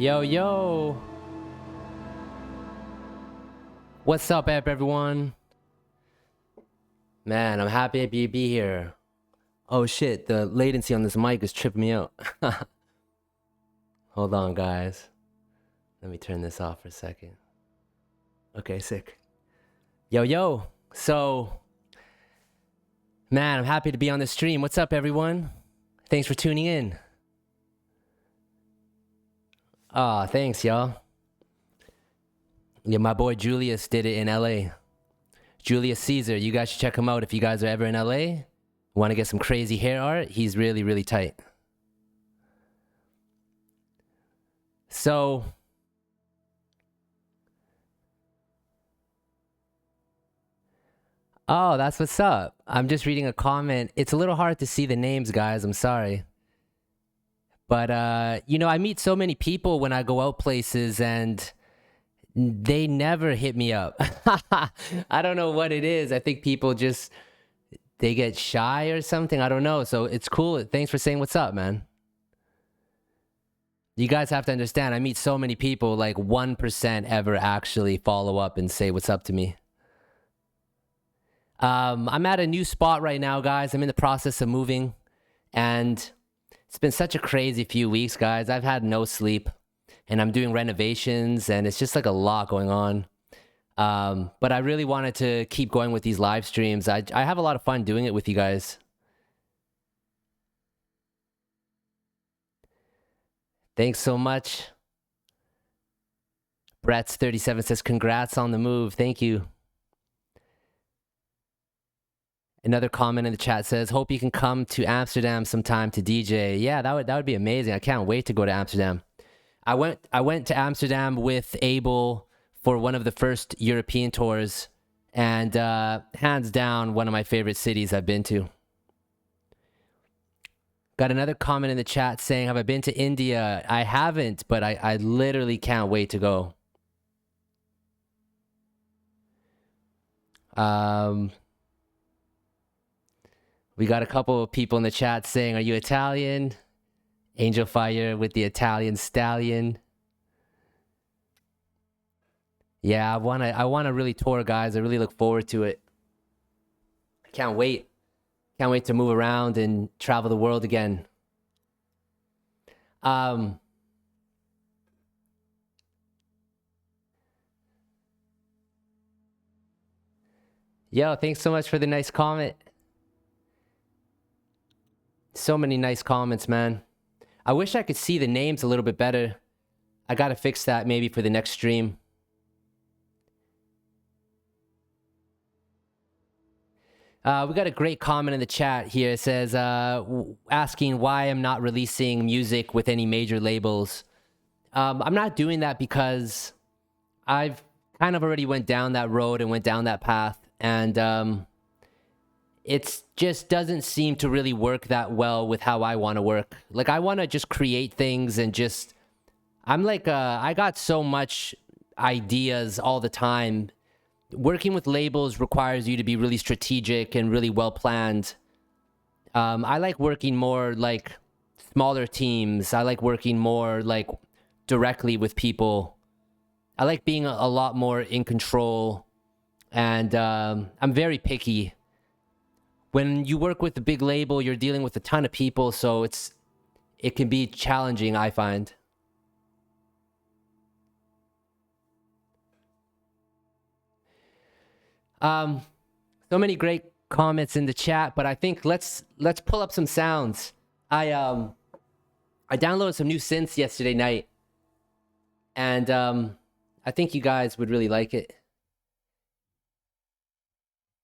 Yo, yo. What's up, everyone? Man, I'm happy to be here. Oh shit, the latency on this mic is tripping me out. Hold on, guys. Let me turn this off for a second. Okay, sick. Yo, yo. So, man, I'm happy to be on the stream. What's up, everyone? Thanks for tuning in. Thanks, y'all. Yeah, my boy Julius did it in LA. Julius Caesar, you guys should check him out if you guys are ever in LA. Want to get some crazy hair art? He's really, really tight. So, oh, that's what's up. I'm just reading a comment. It's a little hard to see the names, guys. I'm sorry. But, you know, I meet so many people when I go out places and they never hit me up. I don't know what it is. I think people just, they get shy or something. I don't know. So it's cool. Thanks for saying what's up, man. You guys have to understand, I meet so many people, like 1% ever actually follow up and say what's up to me. I'm at a new spot right now, guys. I'm in the process of moving, and it's been such a crazy few weeks, guys. I've had no sleep, and I'm doing renovations, and it's just like a lot going on. But I really wanted to keep going with these live streams. I have a lot of fun doing it with you guys. Thanks so much. Brett's37 says, congrats on the move. Thank you. Another comment in the chat says, hope you can come to Amsterdam sometime to DJ. Yeah, that would be amazing. I can't wait to go to Amsterdam. I went to Amsterdam with Abel for one of the first European tours, and hands down, one of my favorite cities I've been to. Got another comment in the chat saying, have I been to India? I haven't, but I literally can't wait to go. We got a couple of people in the chat saying, are you Italian? Angel Fire with the Italian stallion. Yeah, I wanna really tour, guys. I really look forward to it. I can't wait. Can't wait to move around and travel the world again. Yo, thanks so much for the nice comment. So many nice comments, man. I wish I could see the names a little bit better. I gotta fix that maybe for the next stream. We got a great comment in the chat here. It says, asking why I'm not releasing music with any major labels. I'm not doing that because I've kind of already went down that road and went down that path. And it just doesn't seem to really work that well with how I want to work. Like, I want to just create things and just... I'm like, I got so much ideas all the time. Working with labels requires you to be really strategic and really well planned. I like working more like smaller teams. I like working more like directly with people. I like being a lot more in control, and I'm very picky. When you work with a big label, you're dealing with a ton of people, so it can be challenging, I find. So many great comments in the chat, but I think let's pull up some sounds. I downloaded some new synths yesterday night, and I think you guys would really like it.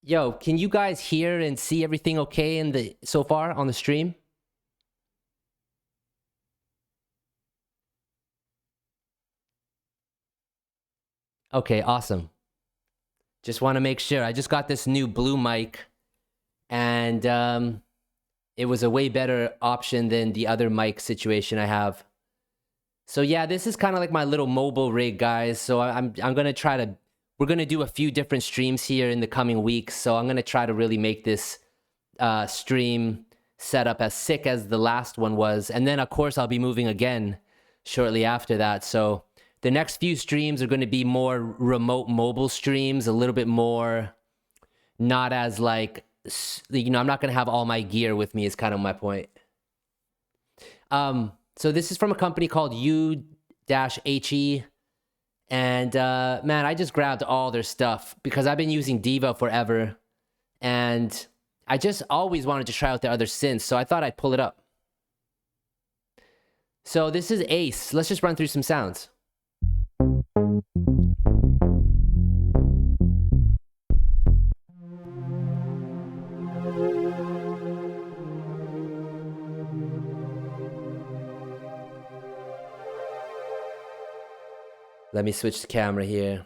Yo, can you guys hear and see everything okay so far on the stream? Okay, awesome. Just want to make sure. I just got this new blue mic, and it was a way better option than the other mic situation I have. So yeah, this is kind of like my little mobile rig, guys. So I'm gonna try to... We're gonna do a few different streams here in the coming weeks. So I'm gonna try to really make this stream setup as sick as the last one was, and then of course I'll be moving again. shortly after that. So the next few streams are going to be more remote mobile streams, a little bit more, not as like, I'm not going to have all my gear with me is kind of my point. So this is from a company called U-HE. And man, I just grabbed all their stuff because I've been using Diva forever. And I just always wanted to try out their other synths, so I thought I'd pull it up. So this is Ace. Let's just run through some sounds. Let me switch the camera here.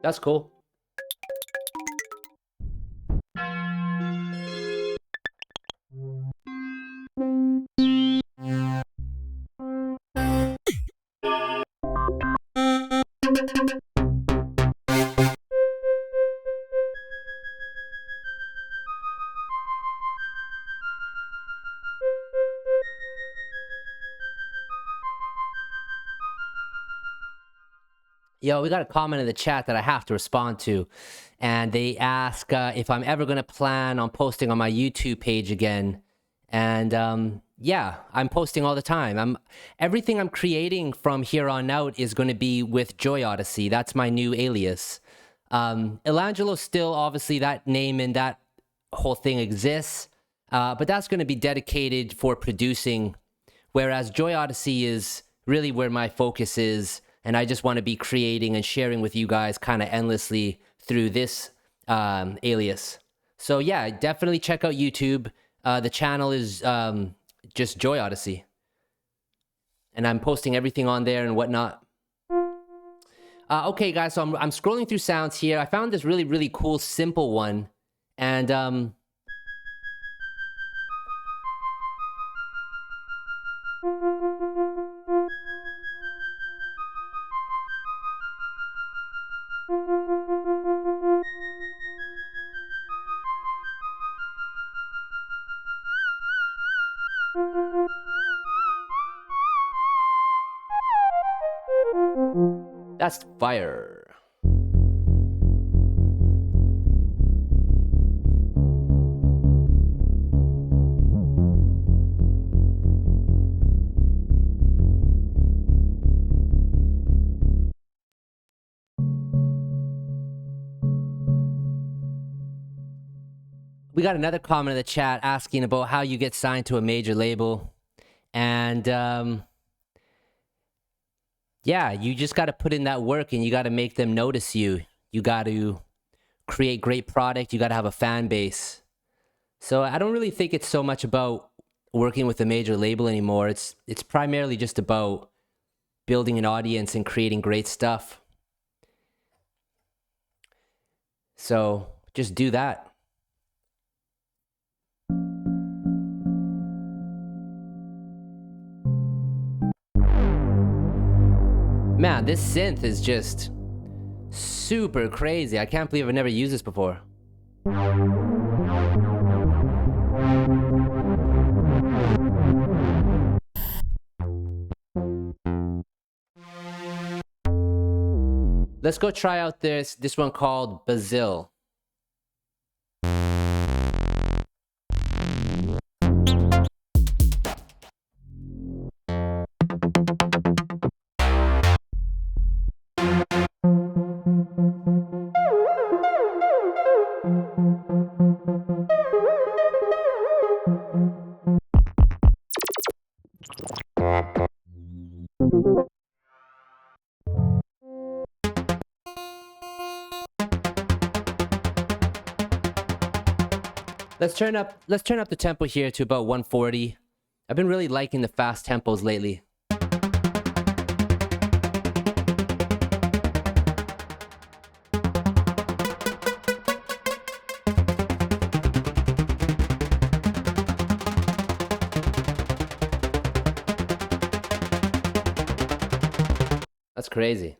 That's cool. Yo, we got a comment in the chat that I have to respond to. And they ask if I'm ever going to plan on posting on my YouTube page again. And yeah, I'm posting all the time. Everything I'm creating from here on out is going to be with Joy Odyssey. That's my new alias. Elangelo still, obviously, that name and that whole thing exists. But that's going to be dedicated for producing. Whereas Joy Odyssey is really where my focus is. And I just want to be creating and sharing with you guys kind of endlessly through this alias. So yeah, definitely check out YouTube. The channel is just Joy Odyssey. And I'm posting everything on there and whatnot. Okay, guys, so I'm scrolling through sounds here. I found this really, really cool, simple one. And that's fire. We got another comment in the chat asking about how you get signed to a major label. And yeah, you just got to put in that work and you got to make them notice you. You got to create great product. You got to have a fan base. So I don't really think it's so much about working with a major label anymore. It's primarily just about building an audience and creating great stuff. So just do that. Man, this synth is just super crazy. I can't believe I've never used this before. Let's go try out this one called Basil. Let's turn up the tempo here to about 140. I've been really liking the fast tempos lately. That's crazy.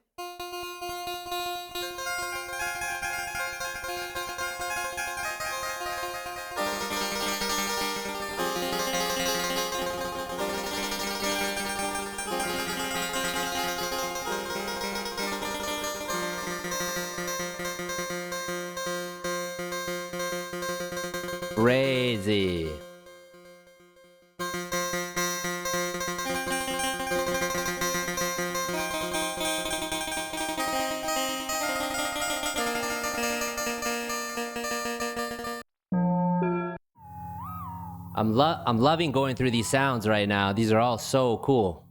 Crazy. I'm loving going through these sounds right now. These are all so cool.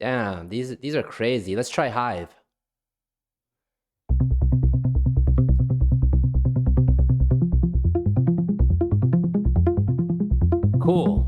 Damn, these are crazy. Let's try Hive. Cool.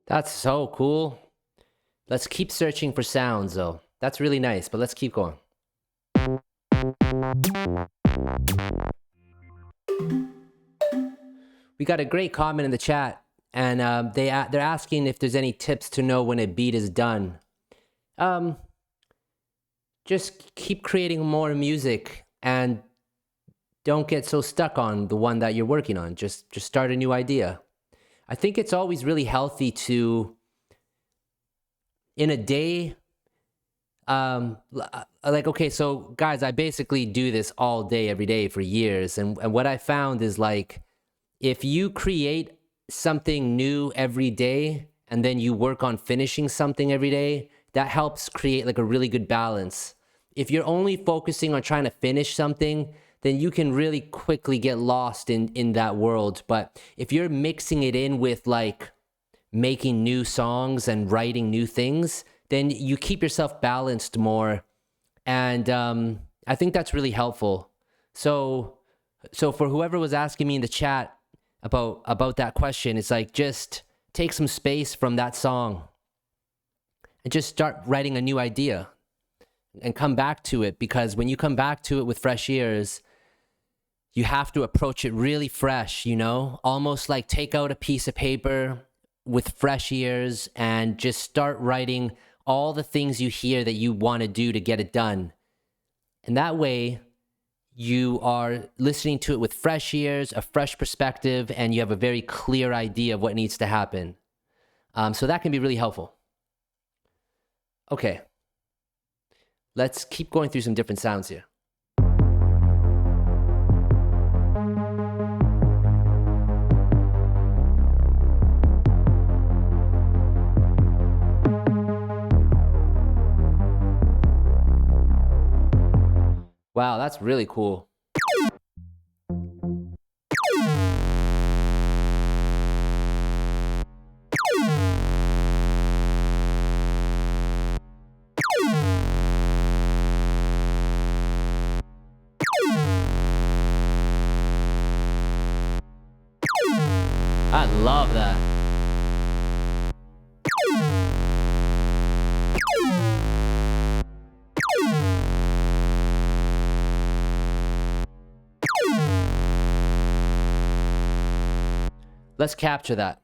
That's so cool. Let's keep searching for sounds though. That's really nice, but let's keep going. We got a great comment in the chat, and they're asking if there's any tips to know when a beat is done. Just keep creating more music and don't get so stuck on the one that you're working on. Just start a new idea. I think it's always really healthy to, in a day, like, okay, so guys, I basically do this all day, every day for years. And what I found is, like, if you create something new every day and then you work on finishing something every day, that helps create like a really good balance. If you're only focusing on trying to finish something, then you can really quickly get lost in that world. But if you're mixing it in with like making new songs and writing new things, then you keep yourself balanced more. And I think that's really helpful. So for whoever was asking me in the chat about that question, it's like, just take some space from that song and just start writing a new idea. and come back to it, because when you come back to it with fresh ears, you have to approach it really fresh, you know, almost like take out a piece of paper with fresh ears and just start writing all the things you hear that you want to do to get it done. And that way you are listening to it with fresh ears, a fresh perspective, and you have a very clear idea of what needs to happen. So that can be really helpful. Okay. Let's keep going through some different sounds here. Wow, that's really cool. I love that. Let's capture that.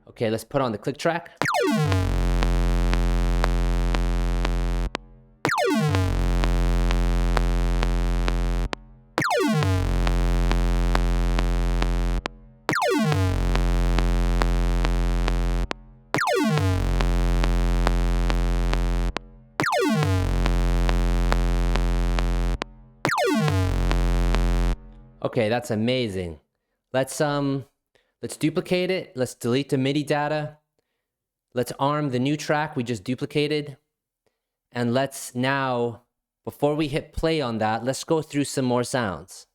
Okay, let's put on the click track. Okay, that's amazing. Let's duplicate it. Let's delete the MIDI data. Let's arm the new track we just duplicated. And let's now, before we hit play on that, let's go through some more sounds.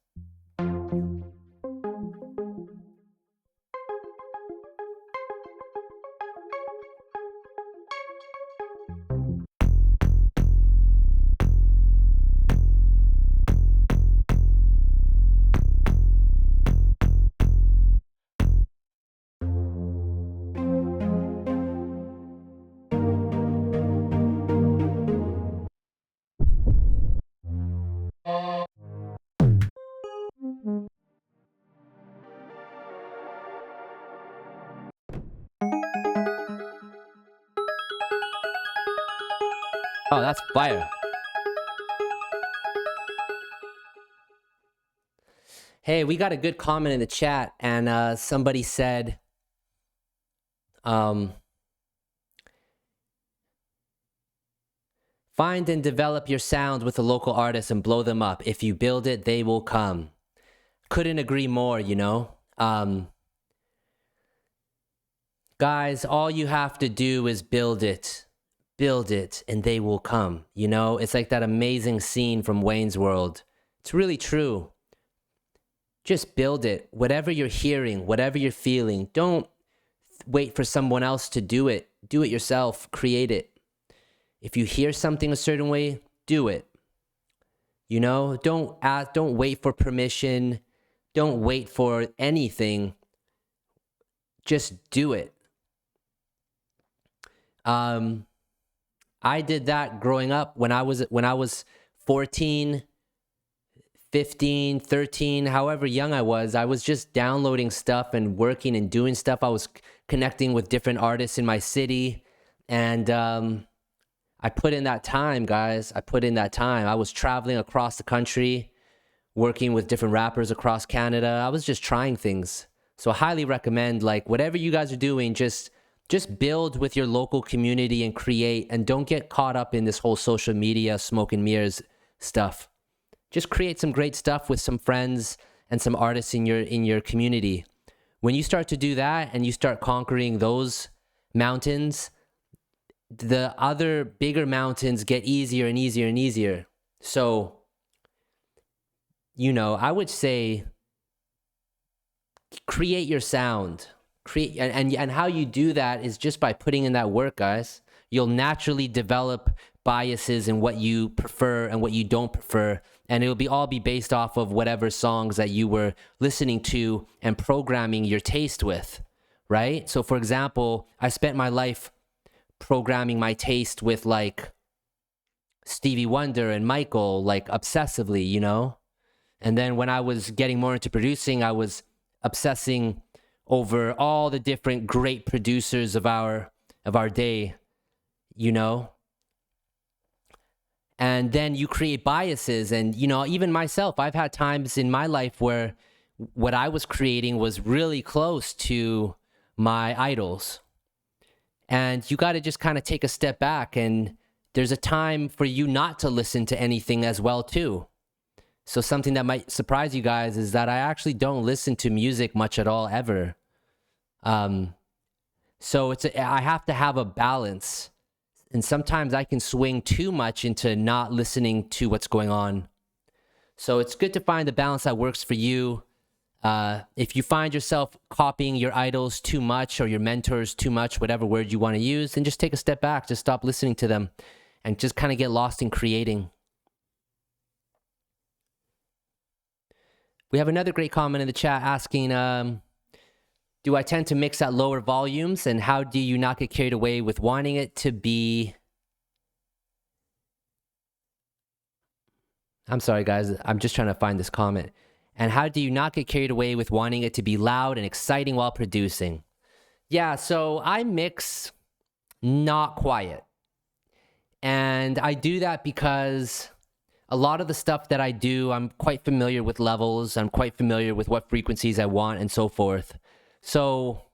Oh, that's fire. Hey, we got a good comment in the chat, and somebody said, find and develop your sound with a local artist and blow them up. If you build it, they will come. Couldn't agree more, you know? Guys, all you have to do is build it, and they will come, you know? It's like that amazing scene from Wayne's World. It's really true. Just build it. Whatever you're hearing, whatever you're feeling, don't wait for someone else to do it. Do it yourself. Create it. If you hear something a certain way, do it. You know, don't wait for permission. Don't wait for anything. Just do it. I did that growing up when I was 14, 15, 13, however young I was just downloading stuff and working and doing stuff. I was connecting with different artists in my city, and I put in that time, guys. I put in that time. I was traveling across the country, working with different rappers across Canada. I was just trying things. So I highly recommend, like, whatever you guys are doing, just build with your local community and create, and don't get caught up in this whole social media smoke and mirrors stuff. Just create some great stuff with some friends and some artists in your community. When you start to do that and you start conquering those mountains, the other bigger mountains get easier and easier and easier. So, you know, I would say create your sound. And how you do that is just by putting in that work, guys. You'll naturally develop biases and what you prefer and what you don't prefer. And it'll all be based off of whatever songs that you were listening to and programming your taste with, right? So for example, I spent my life programming my taste with like Stevie Wonder and Michael, like obsessively, you know? And then when I was getting more into producing, I was obsessing over all the different great producers of our day, you know? And then you create biases. And, you know, even myself, I've had times in my life where what I was creating was really close to my idols. And you got to just kind of take a step back, and there's a time for you not to listen to anything as well too. So something that might surprise you guys is that I actually don't listen to music much at all ever. So I have to have a balance. And sometimes I can swing too much into not listening to what's going on. So it's good to find the balance that works for you. If you find yourself copying your idols too much or your mentors too much, whatever word you want to use, then just take a step back, just stop listening to them and just kind of get lost in creating. We have another great comment in the chat asking, do I tend to mix at lower volumes, and how do you not get carried away with wanting it to be... I'm sorry, guys. I'm just trying to find this comment. And how do you not get carried away with wanting it to be loud and exciting while producing? Yeah, so I mix not quiet. And I do that because a lot of the stuff that I do, I'm quite familiar with levels. I'm quite familiar with what frequencies I want and so forth. So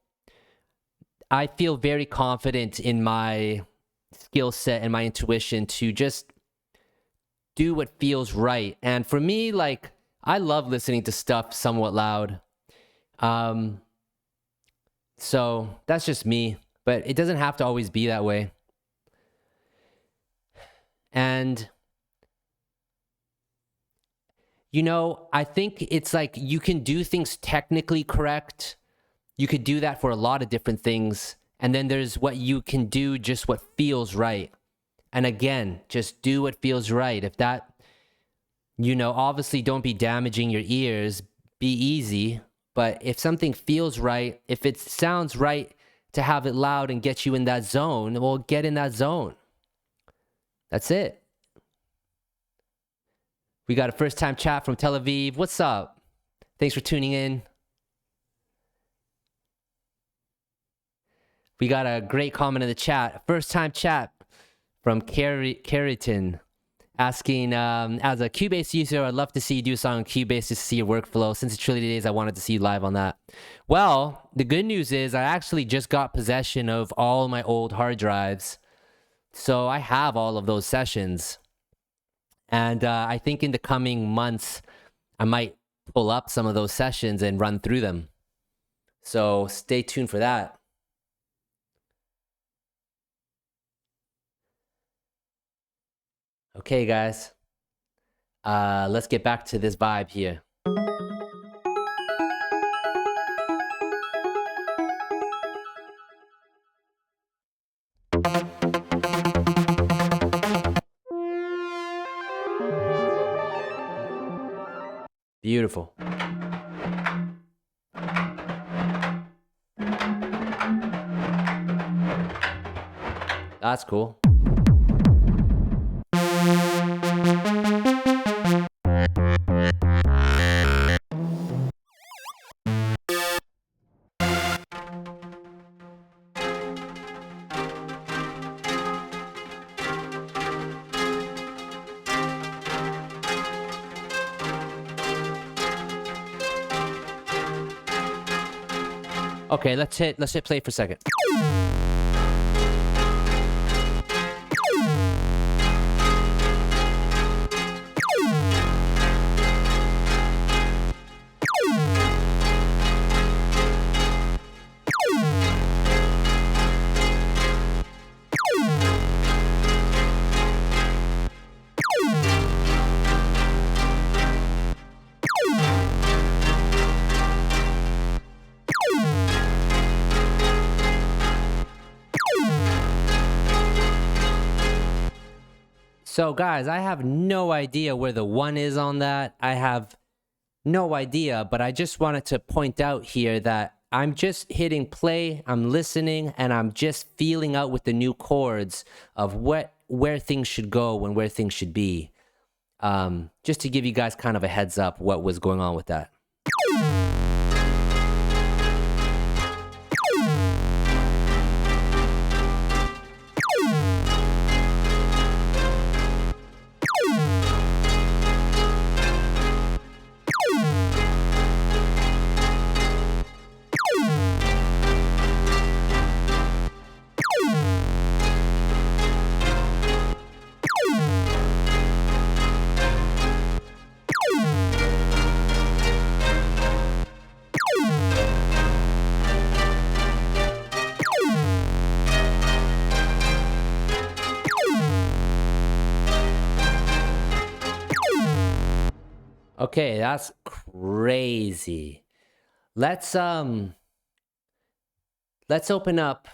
I feel very confident in my skill set and my intuition to just do what feels right. And for me, like, I love listening to stuff somewhat loud. So that's just me, but it doesn't have to always be that way. And, you know, I think it's like you can do things technically correct. You could do that for a lot of different things. And then there's what you can do, just what feels right. And again, just do what feels right. If that, you know, obviously don't be damaging your ears, be easy. But if something feels right, if it sounds right to have it loud and get you in that zone, well, get in that zone. That's it. We got a first-time chat from Tel Aviv. What's up? Thanks for tuning in. We got a great comment in the chat. First-time chat from Keratin asking, as a Cubase user, I'd love to see you do a song on Cubase to see your workflow. Since it's Trinity Days, I wanted to see you live on that. Well, the good news is I actually just got possession of all my old hard drives. So I have all of those sessions. And I think in the coming months, I might pull up some of those sessions and run through them. So stay tuned for that. Okay, guys. Let's get back to this vibe here. Beautiful. That's cool. Okay, let's hit play for a second. So guys, I have no idea where the 1 is on that. I have no idea, but I just wanted to point out here that I'm just hitting play, I'm listening, and I'm just feeling out with the new chords of where things should go and where things should be. Just to give you guys kind of a heads up what was going on with that. Okay, that's crazy. Let's open up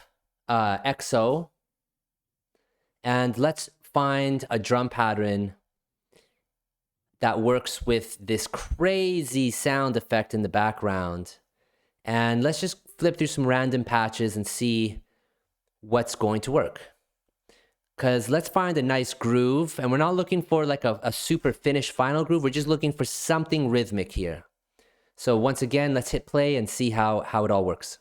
XO and let's find a drum pattern that works with this crazy sound effect in the background. And let's just flip through some random patches and see what's going to work. Because let's find a nice groove, and we're not looking for like a super finished final groove. We're just looking for something rhythmic here. So once again, let's hit play and see how it all works.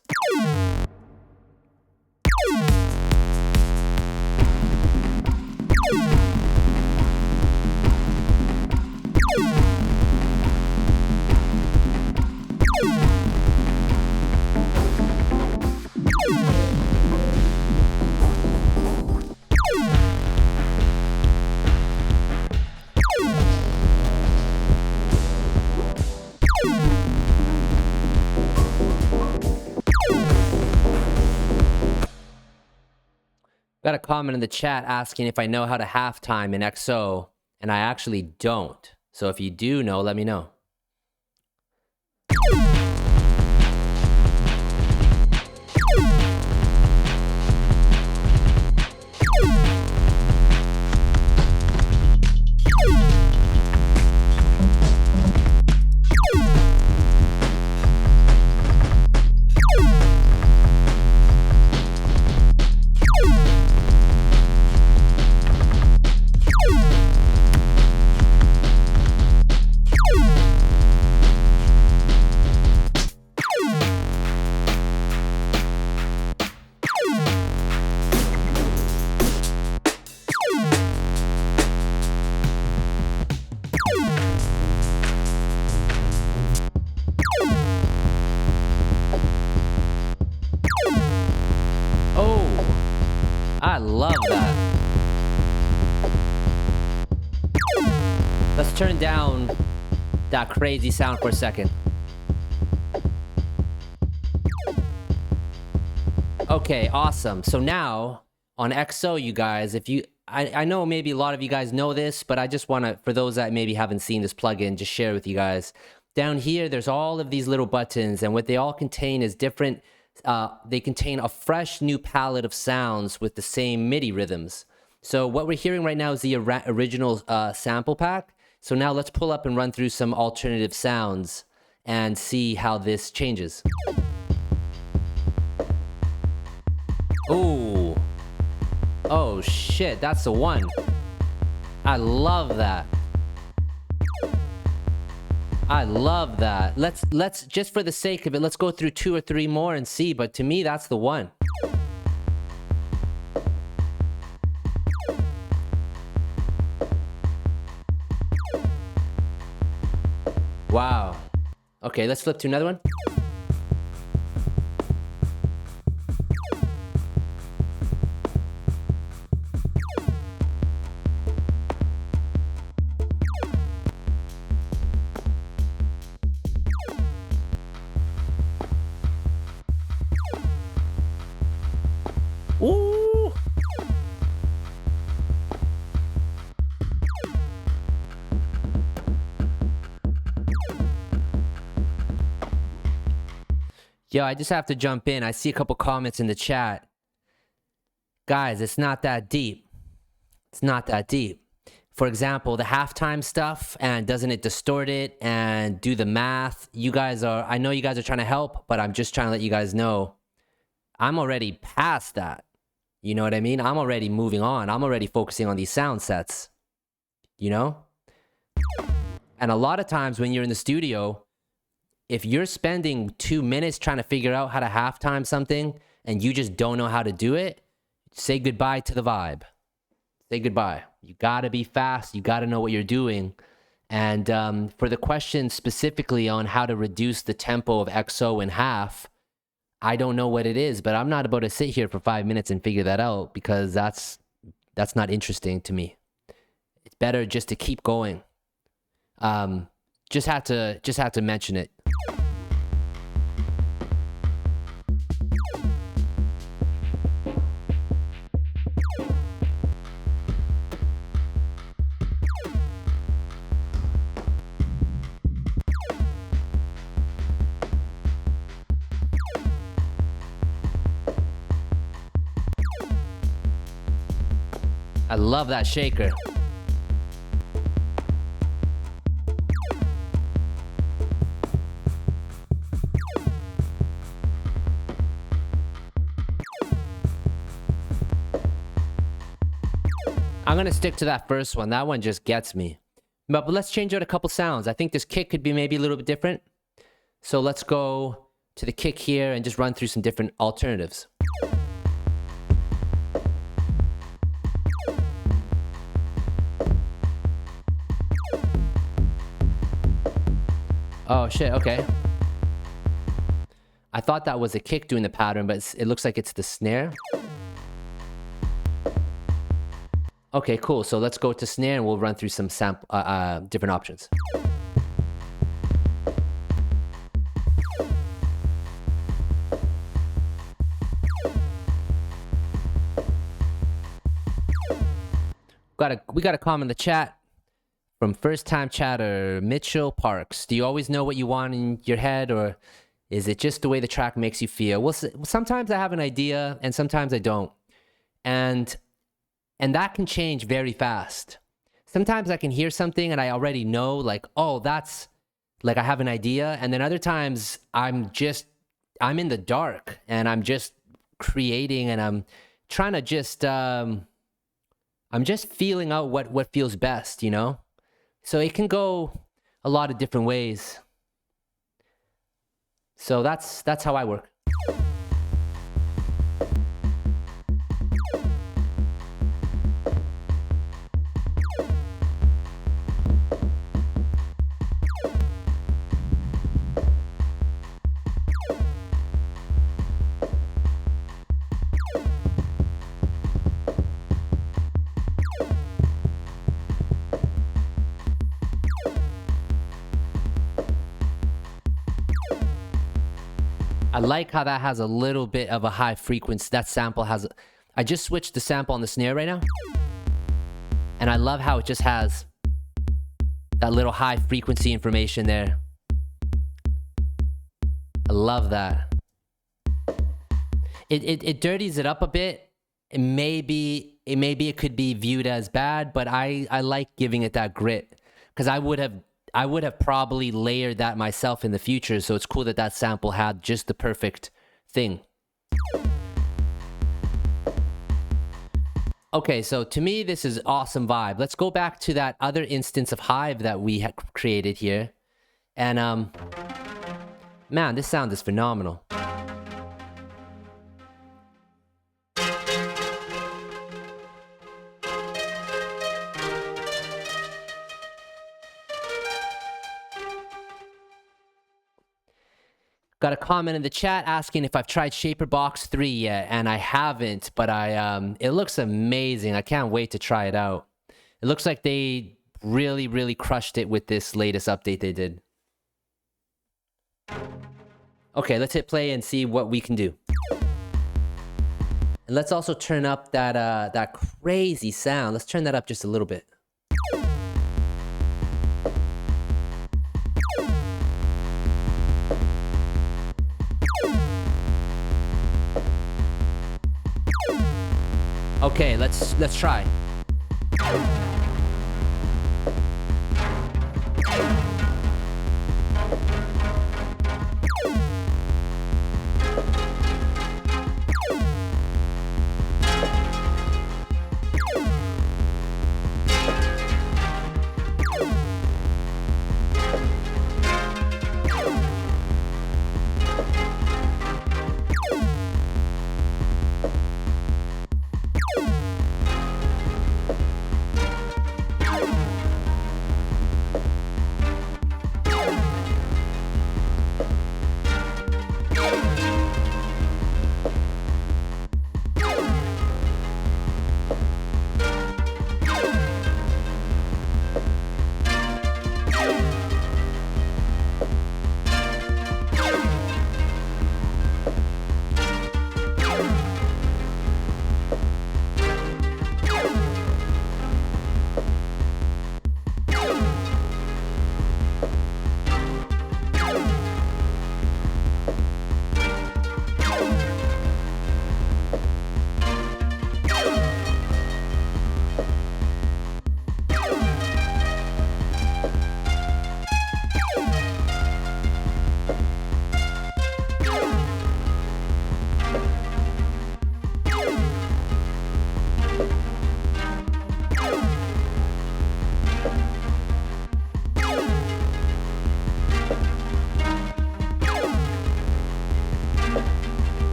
Got a comment in the chat asking if I know how to halftime in XO, and I actually don't. So if you do know, let me know. I love that. Let's turn down that crazy sound for a second. Okay, awesome. So now on XO, you guys, if you, I know maybe a lot of you guys know this, but I just want to, for those that maybe haven't seen this plugin, just share with you guys. Down here, there's all of these little buttons, and what they all contain is different. They contain a fresh new palette of sounds with the same MIDI rhythms. So what we're hearing right now is the original sample pack. So now let's pull up and run through some alternative sounds and see how this changes. Ooh. Oh shit, that's the one. I love that. I love that. Let's just for the sake of it, let's go through 2 or 3 more and see, but to me that's the one. Wow. Okay, let's flip to another one. Ooh. Yo, I just have to jump in. I see a couple comments in the chat. Guys, it's not that deep. It's not that deep. For example, the halftime stuff, and doesn't it distort it and do the math? I know you guys are trying to help, but I'm just trying to let you guys know I'm already past that. You know what I mean? I'm already moving on. I'm already focusing on these sound sets, you know? And a lot of times when you're in the studio, if you're spending 2 minutes trying to figure out how to halftime something and you just don't know how to do it, say goodbye to the vibe. Say goodbye. You gotta be fast. You gotta know what you're doing. And for the question specifically on how to reduce the tempo of XO in half, I don't know what it is, but I'm not about to sit here for 5 minutes and figure that out, because that's not interesting to me. It's better just to keep going. Just had to mention it. I love that shaker. I'm gonna stick to that first one. That one just gets me. But let's change out a couple sounds. I think this kick could be maybe a little bit different. So let's go to the kick here and just run through some different alternatives. Oh shit, okay. I thought that was a kick doing the pattern, but it looks like it's the snare. Okay, cool. So let's go to snare and we'll run through some different options. We got a comment in the chat from first time chatter, Mitchell Parks. Do you always know what you want in your head, or is it just the way the track makes you feel? Well, sometimes I have an idea and sometimes I don't. And that can change very fast. Sometimes I can hear something and I already know, like, oh, that's like I have an idea. And then other times I'm in the dark and I'm just creating and I'm trying to just, I'm just feeling out what feels best, you know? So it can go a lot of different ways. So that's how I work. I like how that has a little bit of a high frequency. That sample has, I just switched the sample on the snare right now. And I love how it just has that little high frequency information there. I love that. It dirties it up a bit. Maybe it could be viewed as bad, but I like giving it that grit, because I would have probably layered that myself in the future, so it's cool that that sample had just the perfect thing. Okay, so to me, this is awesome vibe. Let's go back to that other instance of Hive that we had created here. And, man, this sound is phenomenal. Got a comment in the chat asking if I've tried Shaper Box 3 yet, and I haven't, but it looks amazing. I can't wait to try it out. It looks like they really, really crushed it with this latest update they did. Okay, let's hit play and see what we can do. And let's also turn up that crazy sound. Let's turn that up just a little bit. Okay, let's try.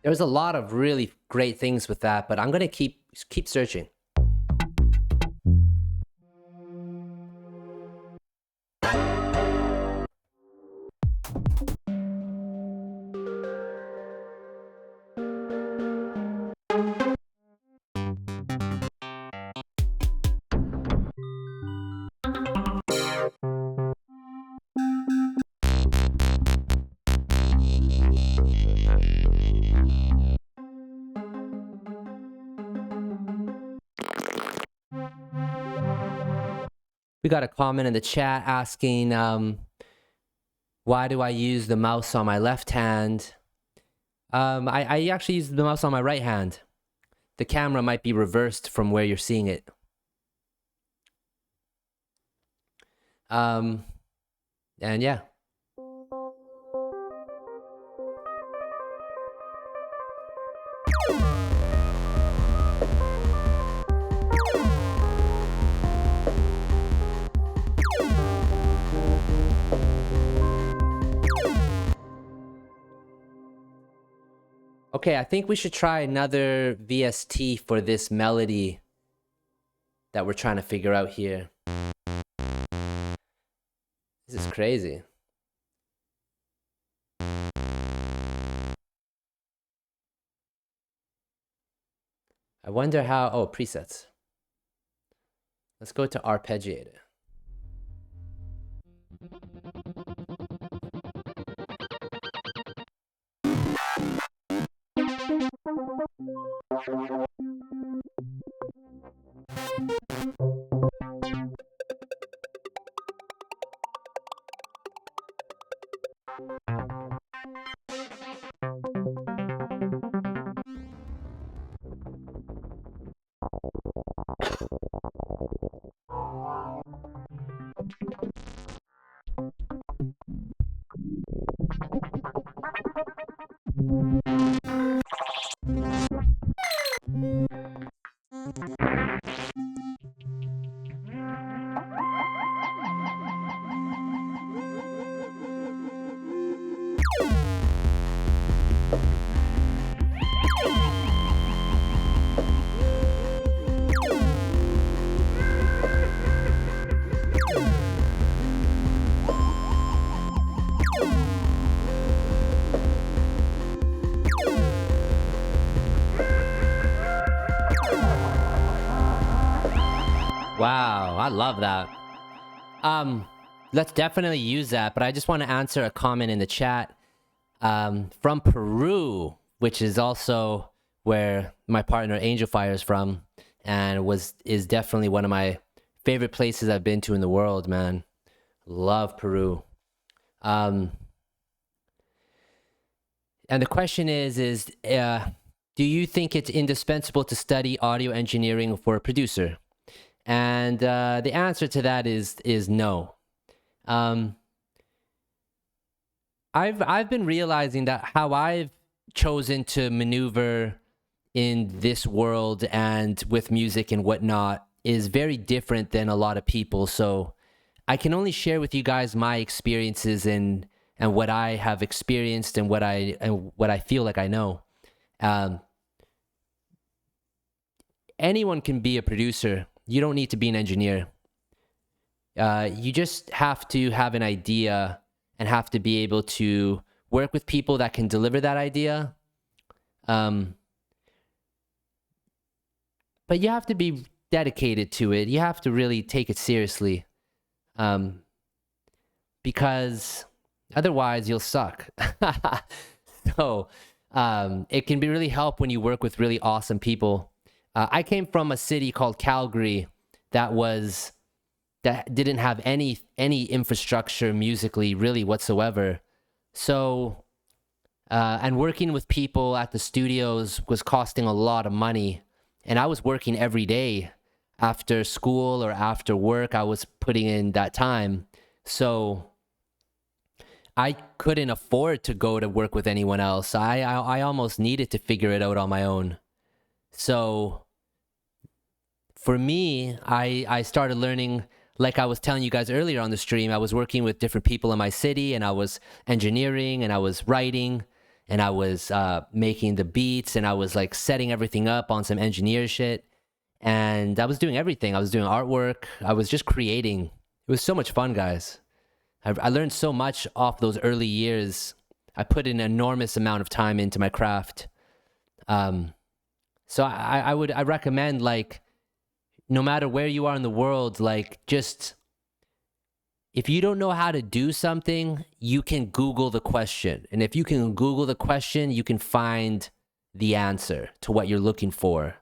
There's a lot of really great things with that, but I'm gonna keep searching. We got a comment in the chat asking, why do I use the mouse on my left hand? I actually use the mouse on my right hand. The camera might be reversed from where you're seeing it. And yeah. Okay, I think we should try another VST for this melody that we're trying to figure out here. This is crazy. I wonder how, oh, presets. Let's go to arpeggiator. Wow, I love that. Let's definitely use that, but I just want to answer a comment in the chat from Peru, which is also where my partner Angel Fire is from, and is definitely one of my favorite places I've been to in the world, man. Love Peru. And the question is do you think it's indispensable to study audio engineering for a producer? And the answer to that is no. I've been realizing that how I've chosen to maneuver in this world and with music and whatnot is very different than a lot of people. So I can only share with you guys my experiences and what I have experienced and what I feel like I know. Anyone can be a producer. You don't need to be an engineer. You just have to have an idea and have to be able to work with people that can deliver that idea. But you have to be dedicated to it. You have to really take it seriously. Because otherwise you'll suck. So it can be really help when you work with really awesome people. I came from a city called Calgary that didn't have any infrastructure musically really whatsoever. So, and working with people at the studios was costing a lot of money. And I was working every day after school or after work. I was putting in that time. So I couldn't afford to go to work with anyone else. I almost needed to figure it out on my own. So for me, I started learning, like I was telling you guys earlier on the stream, I was working with different people in my city and I was engineering and I was writing and I was making the beats, and I was like setting everything up on some engineer shit. And I was doing everything. I was doing artwork. I was just creating. It was so much fun, guys. I learned so much off those early years. I put an enormous amount of time into my craft. So I recommend, like, no matter where you are in the world, like, just, if you don't know how to do something, you can Google the question. And if you can Google the question, you can find the answer to what you're looking for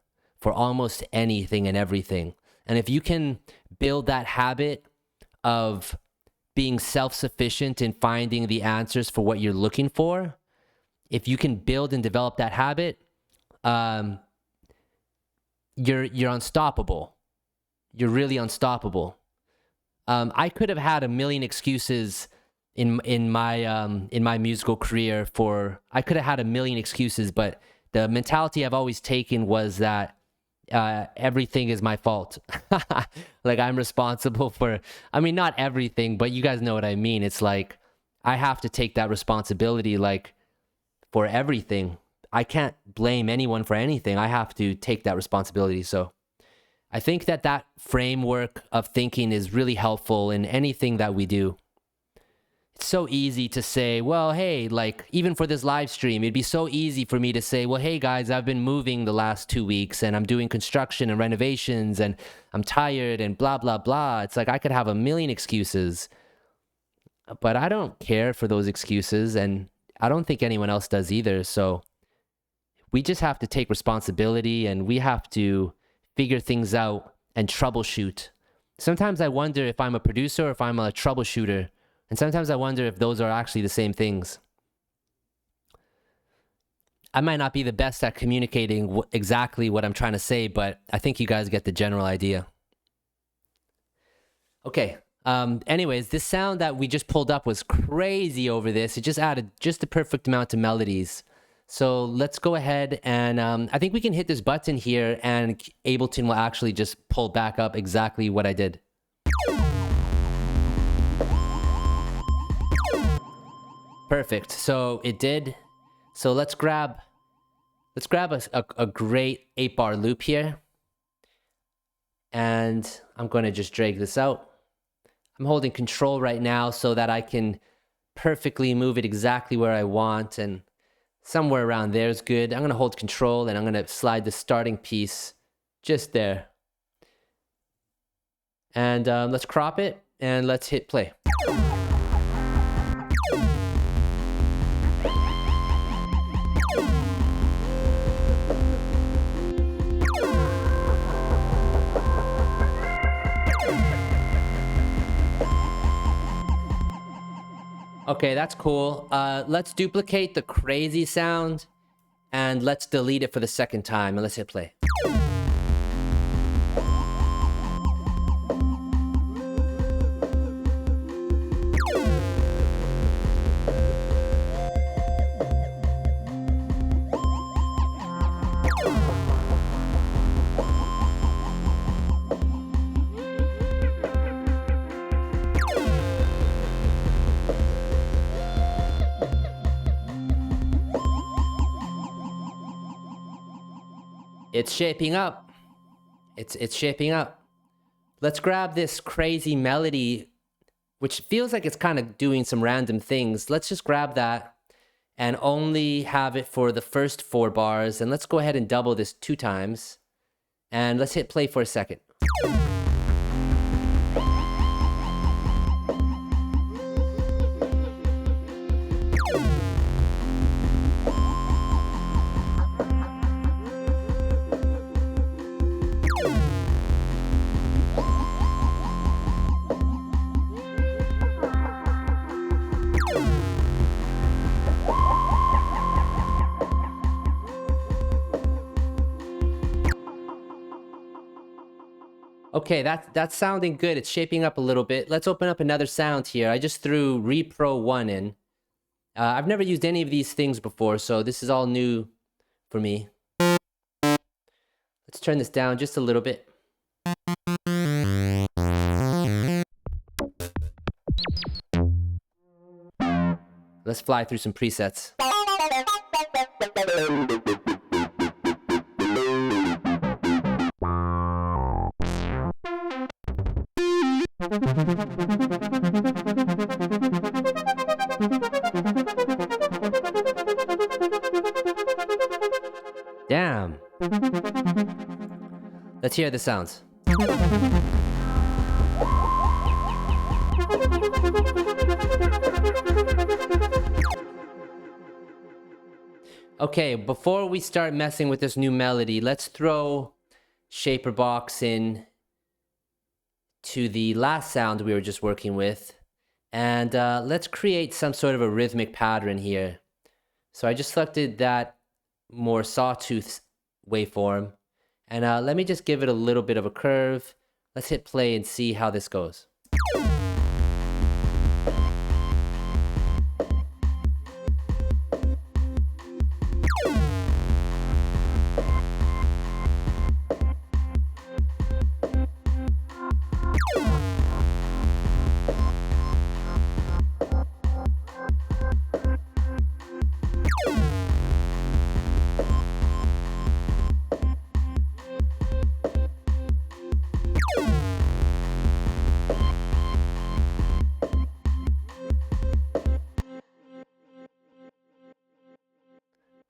almost anything and everything. And if you can build that habit of being self-sufficient in finding the answers for what you're looking for, if you can build and develop that habit, you're unstoppable. You're really unstoppable. I could have had a million excuses in my musical career I could have had a million excuses, but the mentality I've always taken was that everything is my fault. Like, I'm responsible for, I mean, not everything, but you guys know what I mean. It's like, I have to take that responsibility, like, for everything. I can't blame anyone for anything. I have to take that responsibility. So I think that framework of thinking is really helpful in anything that we do. It's so easy to say, well, hey, like, even for this live stream, it'd be so easy for me to say, well, hey guys, I've been moving the last 2 weeks and I'm doing construction and renovations and I'm tired and blah, blah, blah. It's like, I could have a million excuses, but I don't care for those excuses, and I don't think anyone else does either. So we just have to take responsibility, and we have to figure things out and troubleshoot. Sometimes I wonder if I'm a producer or if I'm a troubleshooter. And sometimes I wonder if those are actually the same things. I might not be the best at communicating exactly what I'm trying to say, but I think you guys get the general idea. Okay. Anyways, this sound that we just pulled up was crazy over this. It just added just the perfect amount of melodies. So let's go ahead and I think we can hit this button here, and Ableton will actually just pull back up exactly what I did. Perfect. So it did. So let's grab a great 8-bar loop here. And I'm going to just drag this out. I'm holding control right now so that I can perfectly move it exactly where I want, and somewhere around there is good. I'm going to hold control, and I'm going to slide the starting piece just there. And let's crop it, and let's hit play. Okay, that's cool. Let's duplicate the crazy sound, and let's delete it for the second time, and let's hit play. It's shaping up. It's shaping up. Let's grab this crazy melody, which feels like it's kind of doing some random things. Let's just grab that and only have it for the first 4 bars. And let's go ahead and double this 2 times. And let's hit play for a second. Okay, that's sounding good. It's shaping up a little bit. Let's open up another sound here. I just threw Repro 1 in. I've never used any of these things before, so this is all new for me. Let's turn this down just a little bit. Let's fly through some presets. Damn. Let's hear the sounds. Okay, before we start messing with this new melody, let's throw Shaper Box in to the last sound we were just working with. And let's create some sort of a rhythmic pattern here. So I just selected that more sawtooth waveform. And let me just give it a little bit of a curve. Let's hit play and see how this goes.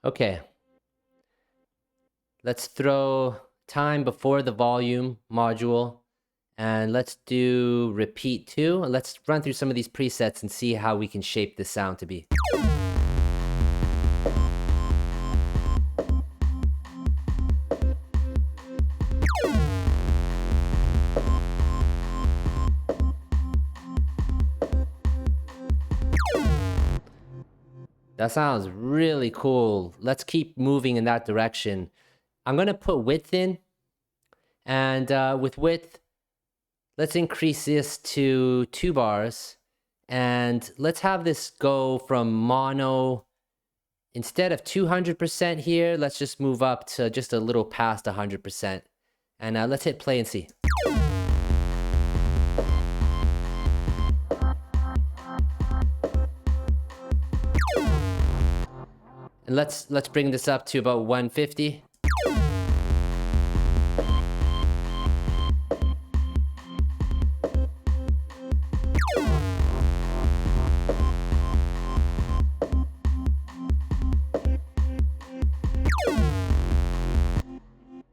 Okay, let's throw time before the volume module, and let's do repeat 2. Let's run through some of these presets and see how we can shape this sound to be. That sounds really cool. Let's keep moving in that direction. I'm gonna put width in, and with width, let's increase this to 2 bars, and let's have this go from mono. Instead of 200% here, let's just move up to just a little past 100%. And let's hit play and see. And let's bring this up to about 150.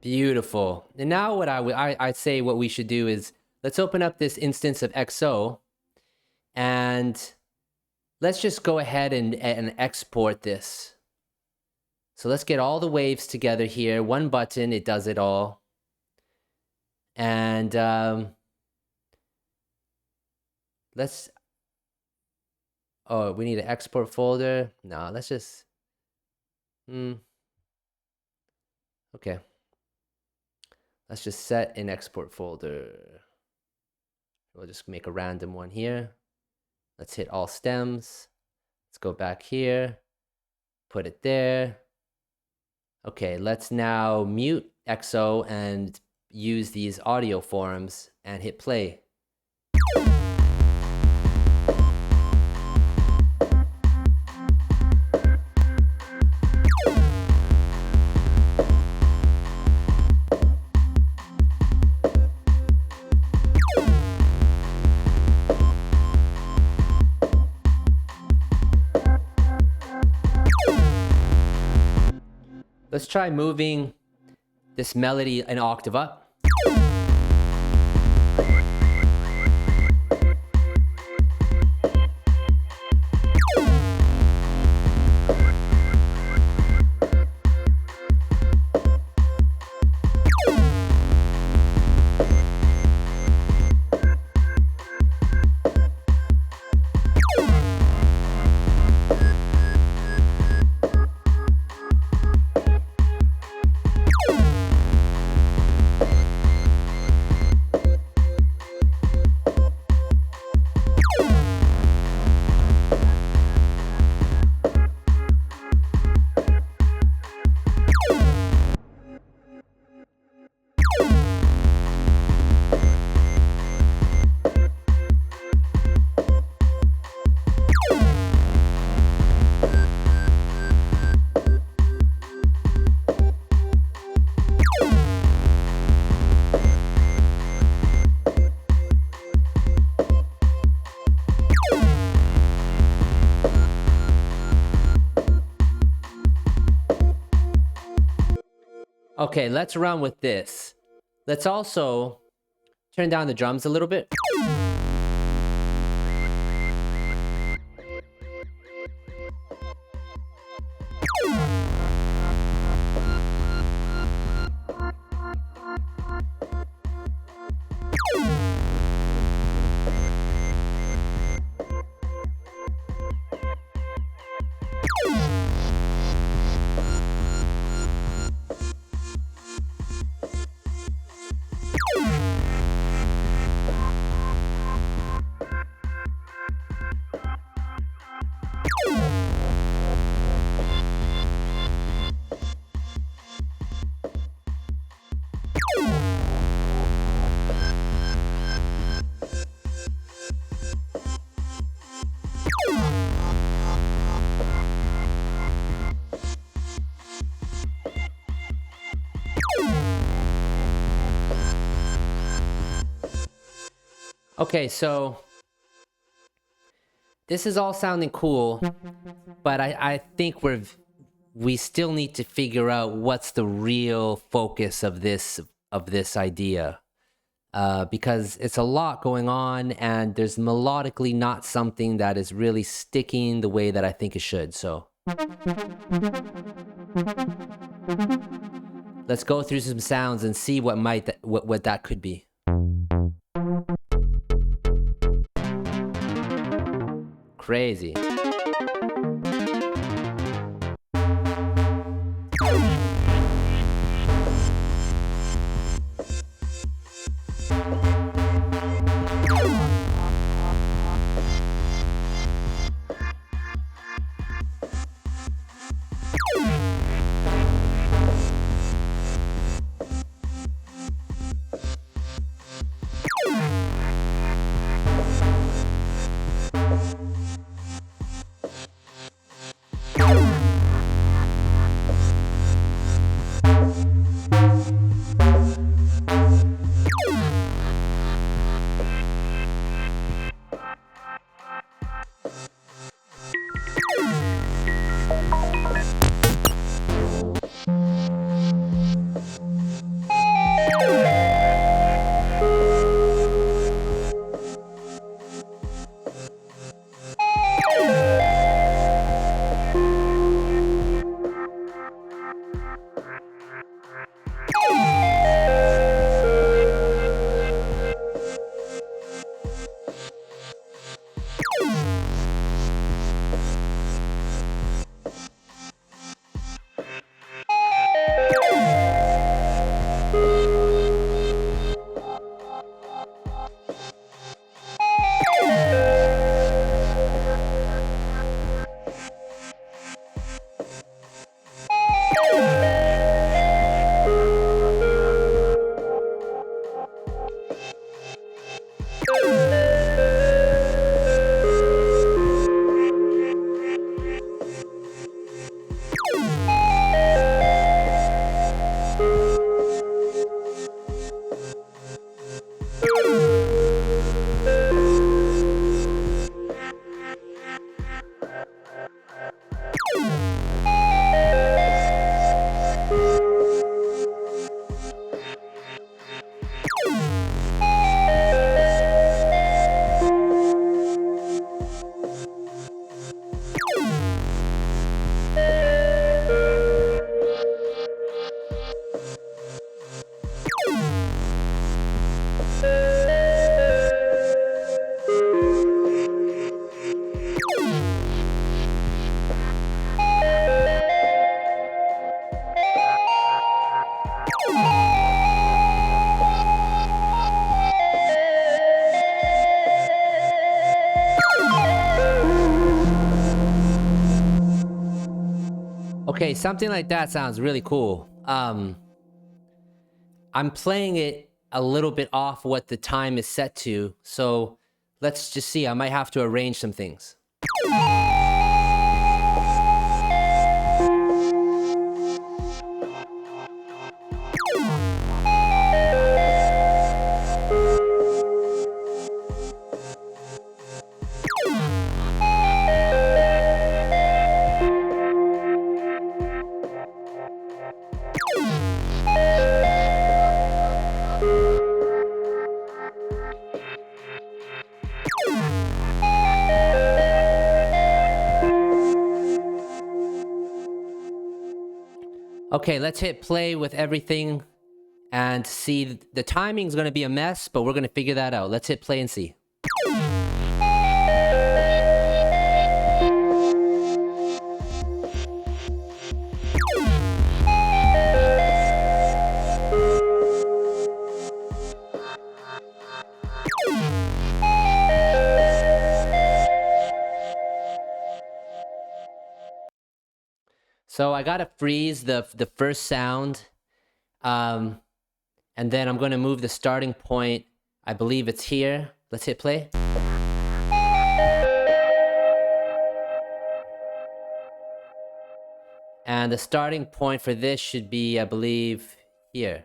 Beautiful. And now what I'd say what we should do is let's open up this instance of XO, and let's just go ahead and export this. So let's get all the waves together here. One button, it does it all. And let's, oh, we need an export folder. No, let's just, okay. Let's just set an export folder. We'll just make a random one here. Let's hit all stems. Let's go back here, put it there. Okay, let's now mute XO and use these audio forms and hit play. Let's try moving this melody an octave up. Okay, let's run with this. Let's also turn down the drums a little bit. Okay, so this is all sounding cool, but I think we still need to figure out what's the real focus of this idea, because it's a lot going on, and there's melodically not something that is really sticking the way that I think it should. So let's go through some sounds and see what that could be. Crazy. Okay, something like that sounds really cool. I'm playing it a little bit off what the time is set to, so let's just see. I might have to arrange some things. Okay, let's hit play with everything and see. The timing's gonna be a mess, but we're gonna figure that out. Let's hit play and see. So I gotta freeze the first sound, and then I'm gonna move the starting point. I believe it's here. Let's hit play. And the starting point for this should be, I believe, here.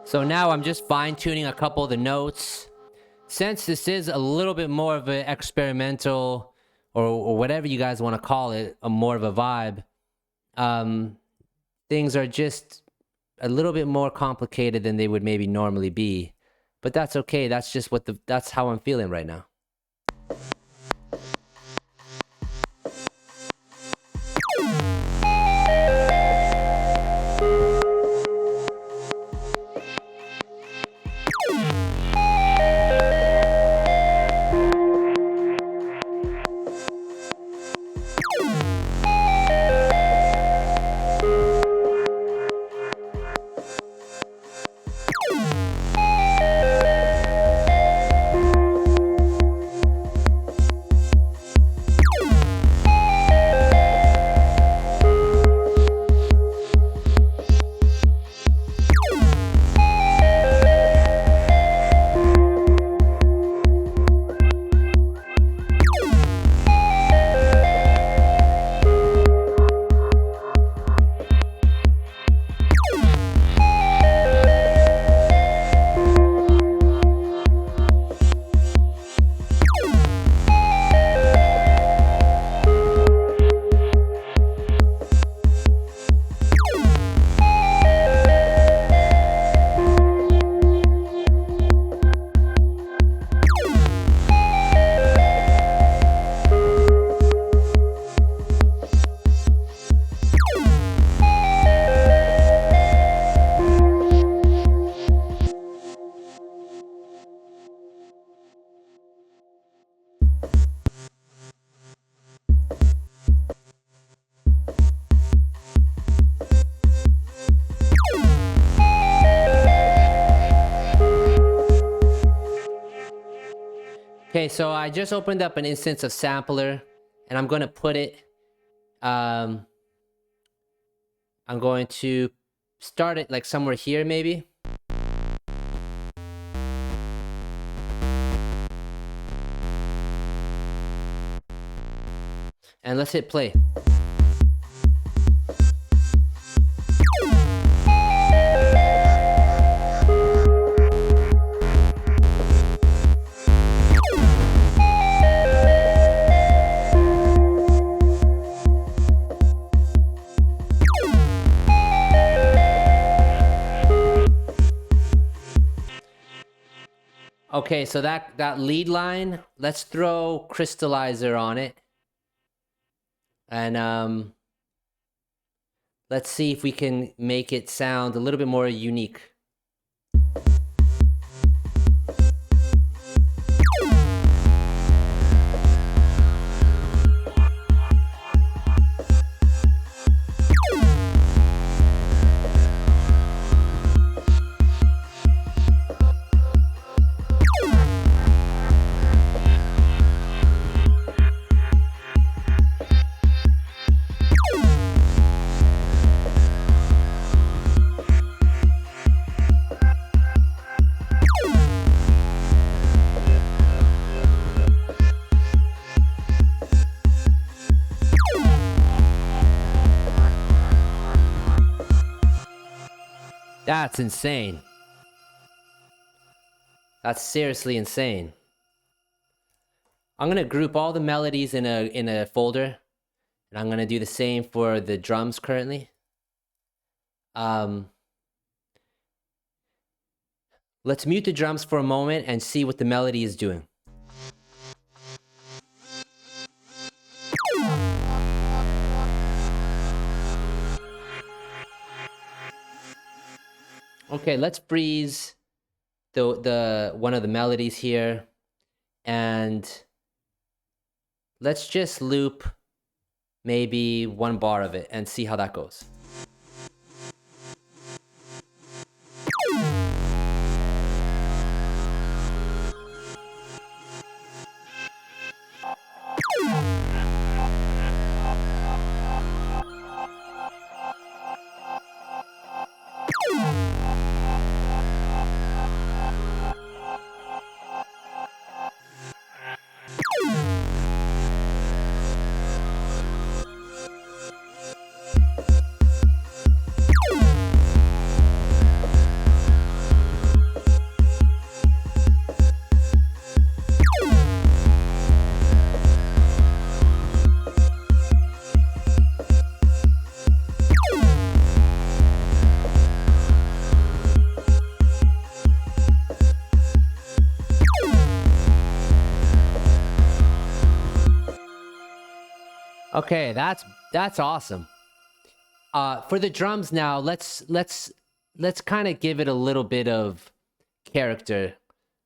So now I'm just fine-tuning a couple of the notes. Since this is a little bit more of an experimental, or whatever you guys want to call it, a more of a vibe, things are just a little bit more complicated than they would maybe normally be. But that's okay. That's just that's how I'm feeling right now. Okay, so I just opened up an instance of sampler, and I'm going to put it, I'm going to start it like somewhere here maybe. And let's hit play. Okay, so that lead line, let's throw crystallizer on it. And let's see if we can make it sound a little bit more unique. That's insane. That's seriously insane. I'm gonna group all the melodies in a folder, and I'm gonna do the same for the drums currently. Let's mute the drums for a moment and see what the melody is doing. Okay, let's freeze the one of the melodies here, and let's just loop maybe one bar of it and see how that goes. Okay, that's awesome. For the drums now, let's kind of give it a little bit of character.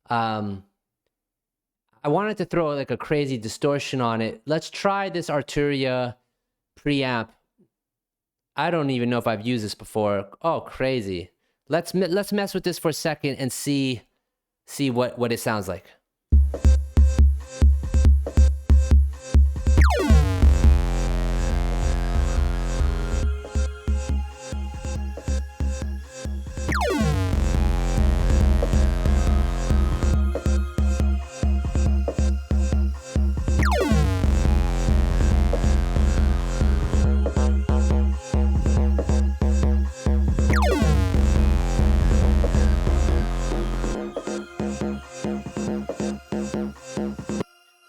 I wanted to throw like a crazy distortion on it. Let's try this Arturia preamp. I don't even know if I've used this before. Oh, crazy. Let's mess with this for a second and see what it sounds like.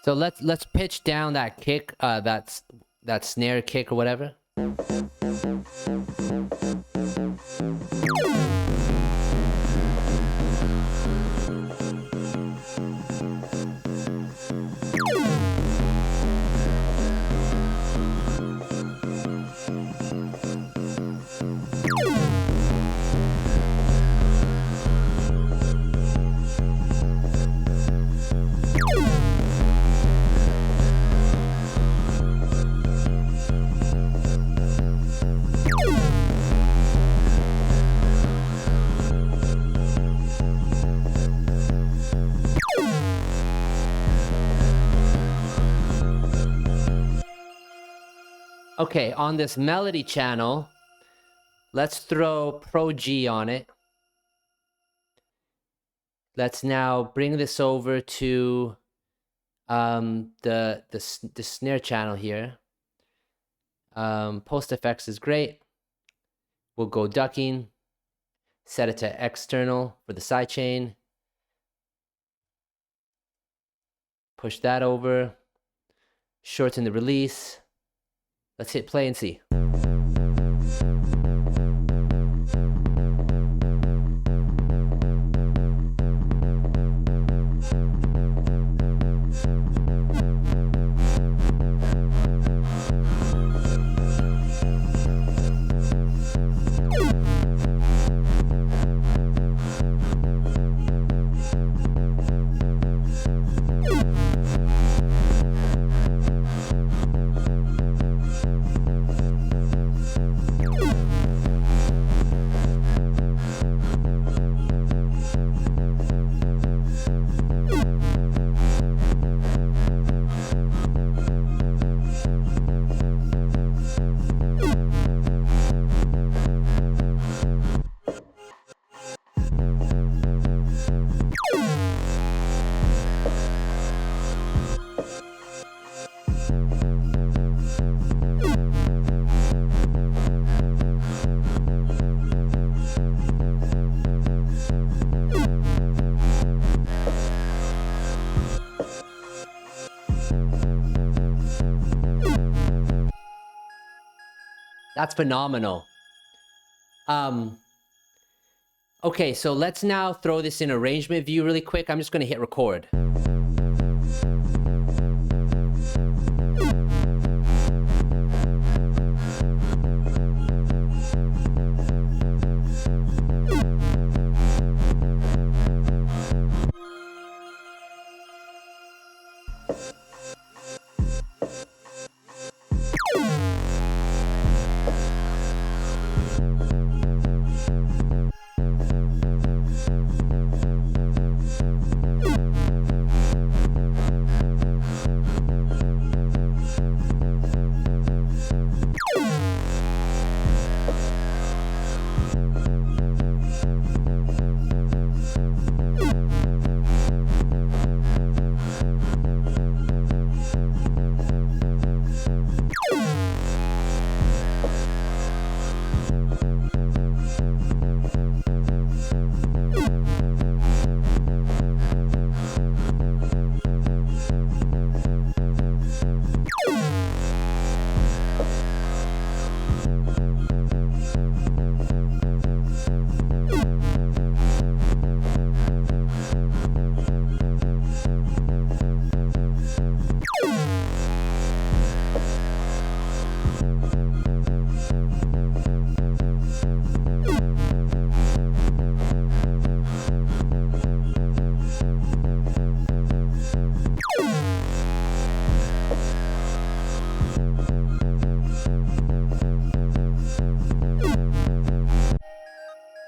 So let's pitch down that kick, that snare kick or whatever. Okay, on this melody channel, let's throw Pro G on it. Let's now bring this over to the snare channel here. Post effects is great. We'll go ducking, set it to external for the sidechain. Push that over, shorten the release. Let's hit play and see. That's phenomenal. Okay, so let's now throw this in arrangement view really quick. I'm just going to hit record.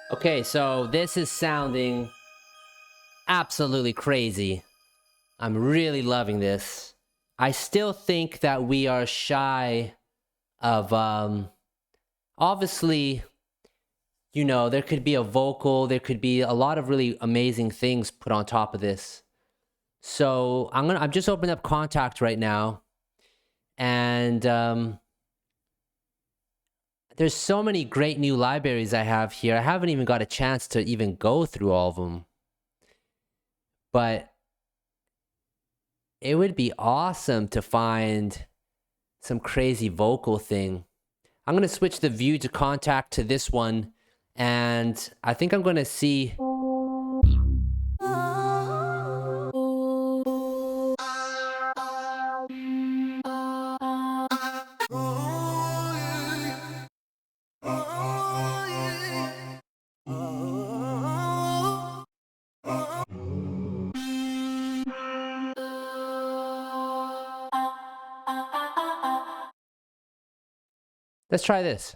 Okay, so this is sounding absolutely crazy. I'm really loving this. I still think that we are shy of, obviously, you know, there could be a vocal, there could be a lot of really amazing things put on top of this. So I'm just opening up Contact right now, and there's so many great new libraries I have here. I haven't even got a chance to even go through all of them. But it would be awesome to find some crazy vocal thing. I'm going to switch the view to Contact to this one, and I think I'm going to see... Let's try this.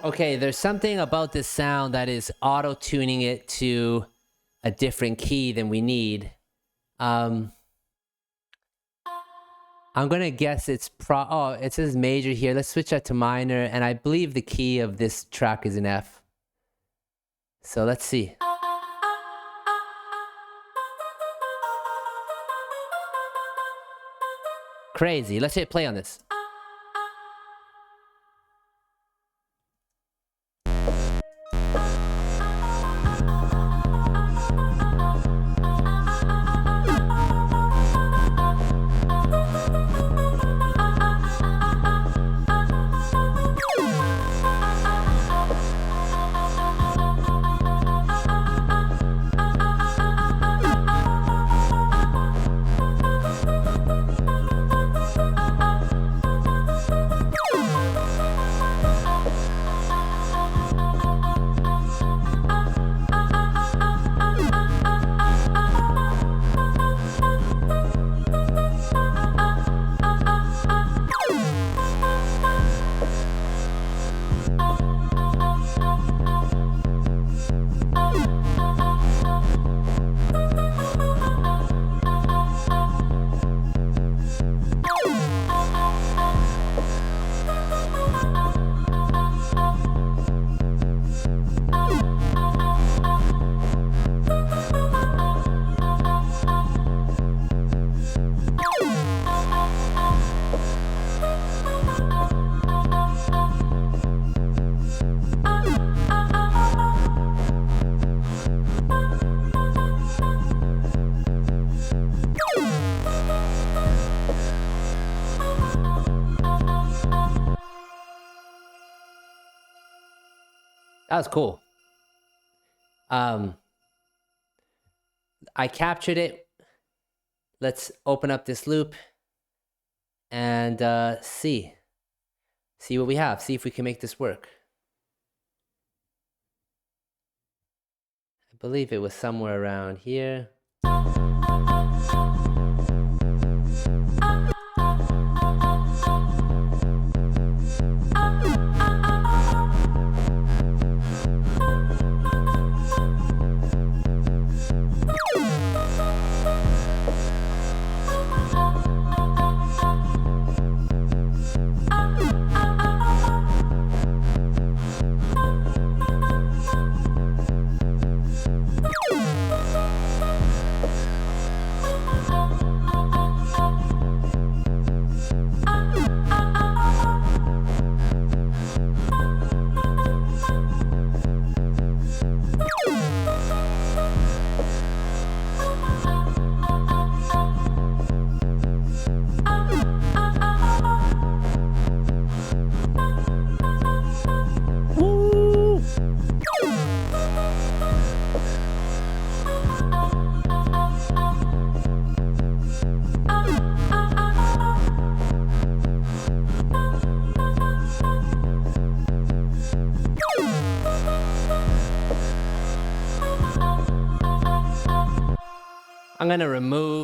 Okay, there's something about this sound that is auto-tuning it to a different key than we need. I'm gonna guess it's oh, it says major here. Let's switch that to minor, and I believe the key of this track is an F. So let's see. Crazy. Let's hit play on this. That was cool. I captured it. Let's open up this loop and see what we have. See if we can make this work. I believe it was somewhere around here.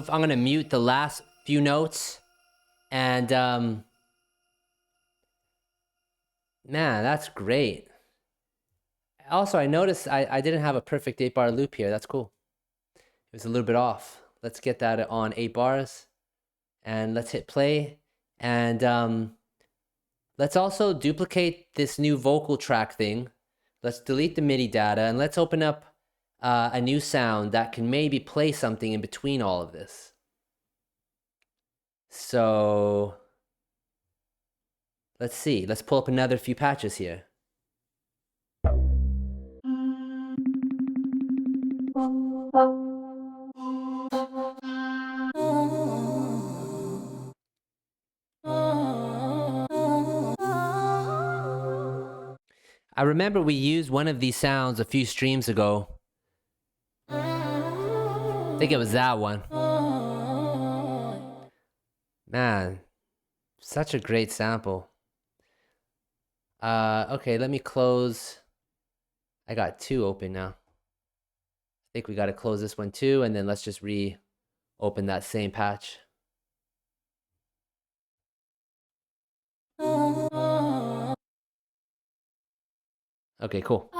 I'm gonna mute the last few notes, and man, that's great. Also, I noticed I didn't have a perfect 8-bar loop here. That's cool. It was a little bit off. Let's get that on 8 bars, and let's hit play, and let's also duplicate this new vocal track thing. Let's delete the MIDI data, and let's open up a new sound that can maybe play something in between all of this. So let's see. Let's pull up another few patches here. I remember we used one of these sounds a few streams ago. I think it was that one. Man, such a great sample. Okay, let me close. I got 2 open now. I think we got to close this one too, and then let's just reopen that same patch. Okay, cool.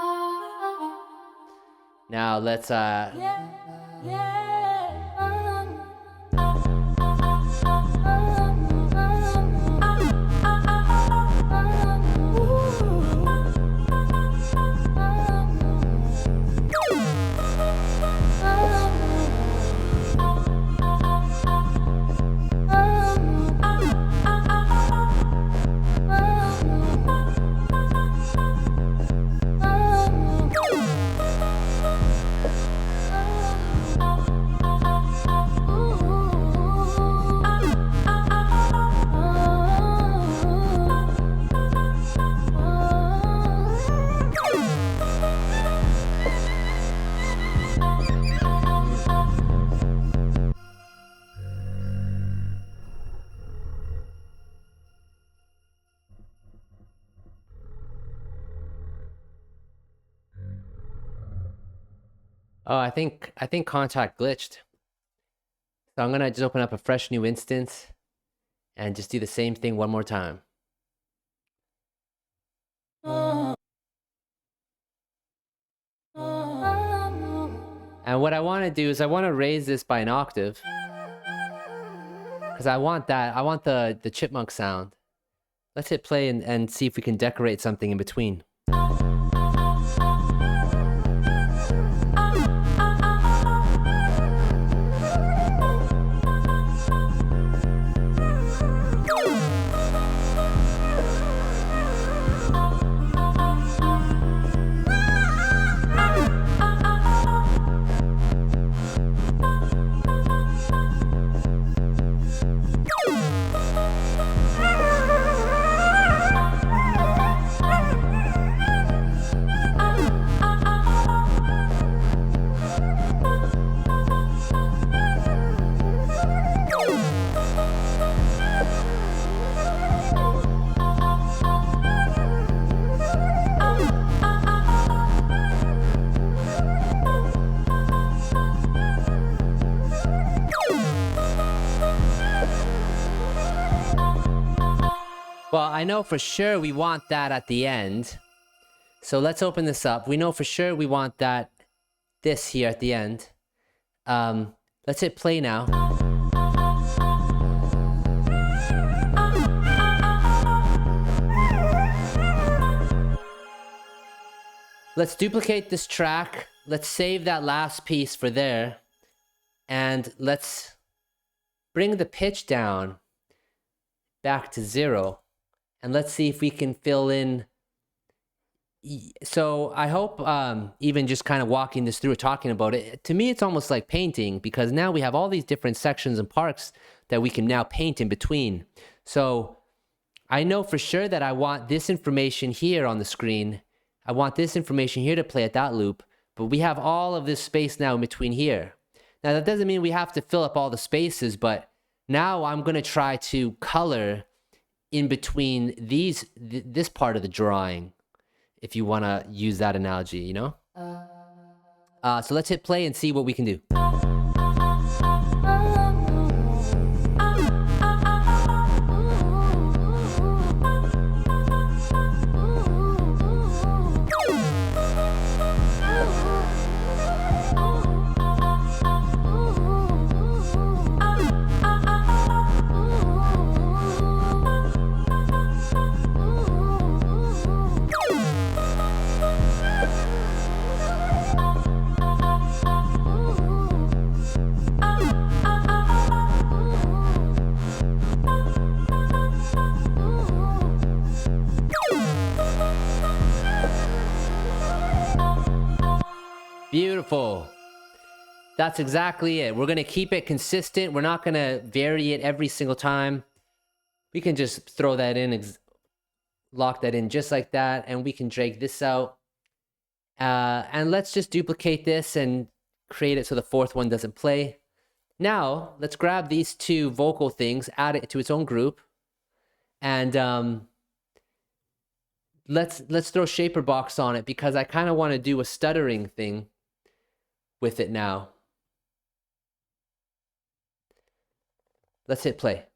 Now let's oh, I think Contact glitched. So I'm gonna just open up a fresh new instance and just do the same thing one more time. And what I want to do is I want to raise this by an octave, because I want the chipmunk sound. Let's hit play and see if we can decorate something in between. Well, I know for sure we want that at the end. So let's open this up. We know for sure we want that, this here at the end. Let's hit play now. Let's duplicate this track. Let's save that last piece for there. And let's bring the pitch down back to 0. And let's see if we can fill in. So I hope even just kind of walking this through, talking about it, to me it's almost like painting, because now we have all these different sections and parts that we can now paint in between. So I know for sure that I want this information here on the screen. I want this information here to play at that loop, but we have all of this space now in between here. Now that doesn't mean we have to fill up all the spaces, but now I'm going to try to color in between this part of the drawing, if you want to use that analogy, you know? So let's hit play and see what we can do. Beautiful. That's exactly it. We're going to keep it consistent. We're not going to vary it every single time. We can just throw that in, lock that in just like that, and we can drag this out. And let's just duplicate this and create it so the fourth one doesn't play. Now, let's grab these two vocal things, add it to its own group, and let's throw Shaper Box on it, because I kind of want to do a stuttering thing with it now. Let's hit play.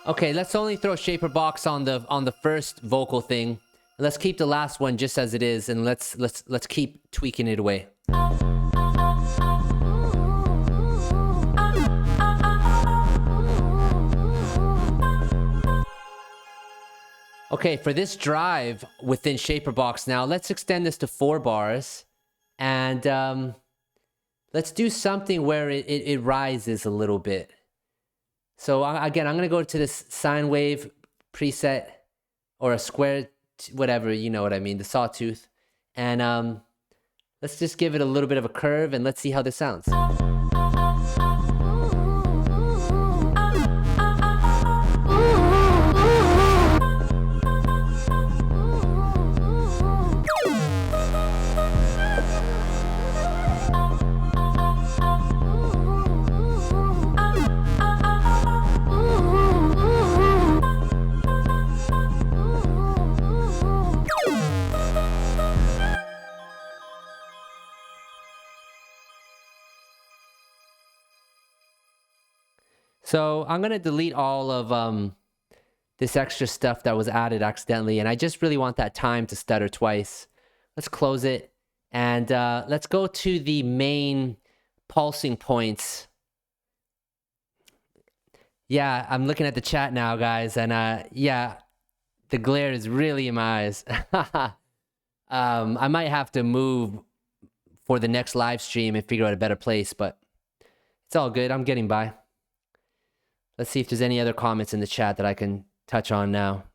Okay, let's only throw Shaper Box on the first vocal thing. Let's keep the last one just as it is, and let's keep tweaking it away. Okay, for this drive within Shaper Box now, let's extend this to 4 bars, and let's do something where it rises a little bit. So again, I'm going to go to this sine wave preset, or a square, whatever, you know what I mean, the sawtooth. And let's just give it a little bit of a curve, and let's see how this sounds. So I'm going to delete all of this extra stuff that was added accidentally, and I just really want that time to stutter twice. Let's close it, and let's go to the main pulsing points. Yeah, I'm looking at the chat now, guys, and yeah, the glare is really in my eyes. I might have to move for the next live stream and figure out a better place, but it's all good. I'm getting by. Let's see if there's any other comments in the chat that I can touch on now.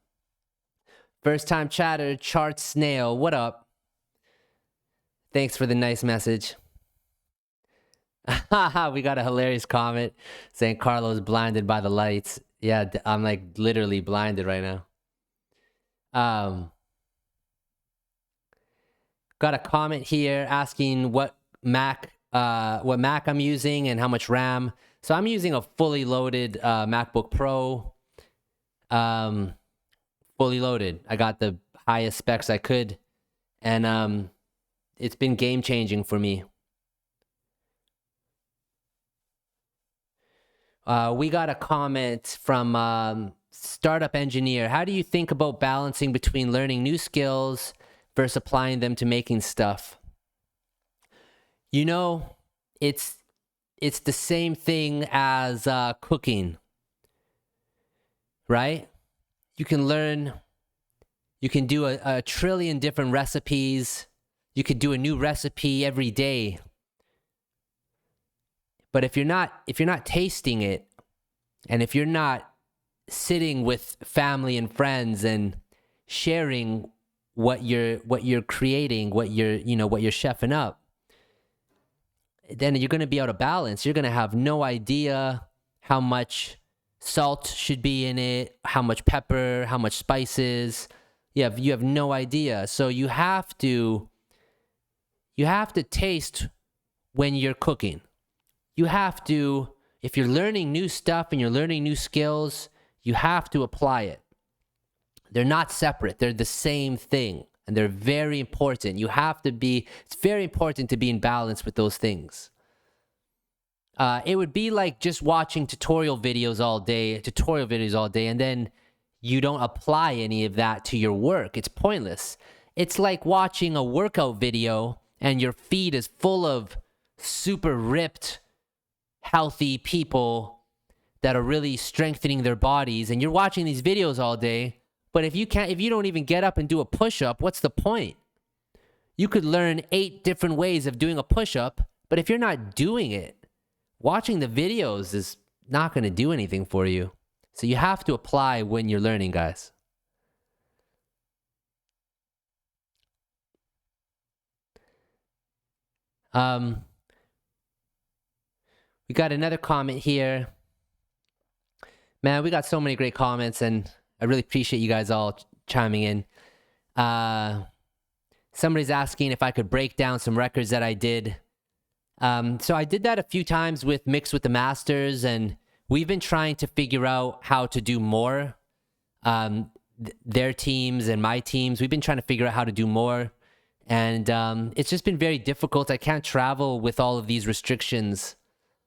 First time chatter, Chart Snail, what up? Thanks for the nice message. We got a hilarious comment saying Carlo's blinded by the lights. Yeah, I'm like literally blinded right now. Got a comment here asking what Mac I'm using and how much RAM. So I'm using a fully loaded MacBook Pro. Fully loaded. I got the highest specs I could, and it's been game changing for me. We got a comment from Startup Engineer. How do you think about balancing between learning new skills versus applying them to making stuff? You know, it's the same thing as cooking, right? You can learn, you can do a trillion different recipes. You could do a new recipe every day. But if you're not tasting it, and if you're not sitting with family and friends and sharing what you're creating, what you're chefing up, then you're going to be out of balance. You're going to have no idea how much salt should be in it, how much pepper, how much spices. You have no idea. So you have to taste when you're cooking. You have to, if you're learning new stuff and you're learning new skills, you have to apply it. They're not separate. They're the same thing, and they're very important. It's very important to be in balance with those things. It would be like just watching tutorial videos all day, and then you don't apply any of that to your work. It's pointless. It's like watching a workout video and your feed is full of super ripped, healthy people that are really strengthening their bodies, and you're watching these videos all day, but if you don't even get up and do a push-up, what's the point? You could learn 8 different ways of doing a push-up, but if you're not doing it, watching the videos is not going to do anything for you. So you have to apply when you're learning, guys. We got another comment here. Man, we got so many great comments, and I really appreciate you guys all chiming in. Somebody's asking if I could break down some records that I did. So I did that a few times with Mix with the Masters, and we've been trying to figure out how to do more. Their teams and my teams, we've been trying to figure out how to do more. And it's just been very difficult. I can't travel with all of these restrictions.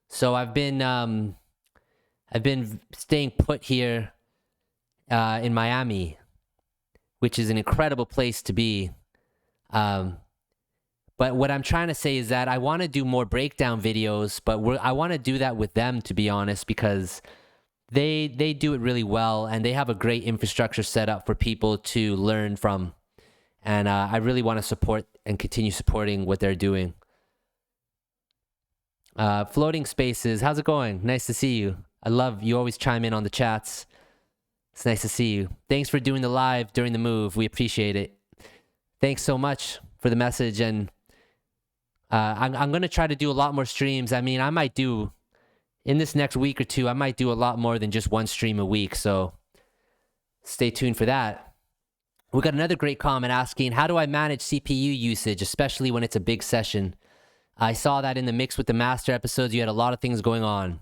So I've been staying put here in Miami, which is an incredible place to be. But what I'm trying to say is that I want to do more breakdown videos, but I want to do that with them, to be honest, because they do it really well, and they have a great infrastructure set up for people to learn from. And I really want to support and continue supporting what they're doing. Floating Spaces, how's it going? Nice to see you. I love you always chime in on the chats. It's nice to see you. Thanks for doing the live during the move. We appreciate it. Thanks so much for the message. And I'm going to try to do a lot more streams. I mean, I might do, in this next week or two, I might do a lot more than just one stream a week. So stay tuned for that. We got another great comment asking, how do I manage CPU usage, especially when it's a big session? I saw that in the Mix with the Master episodes, you had a lot of things going on.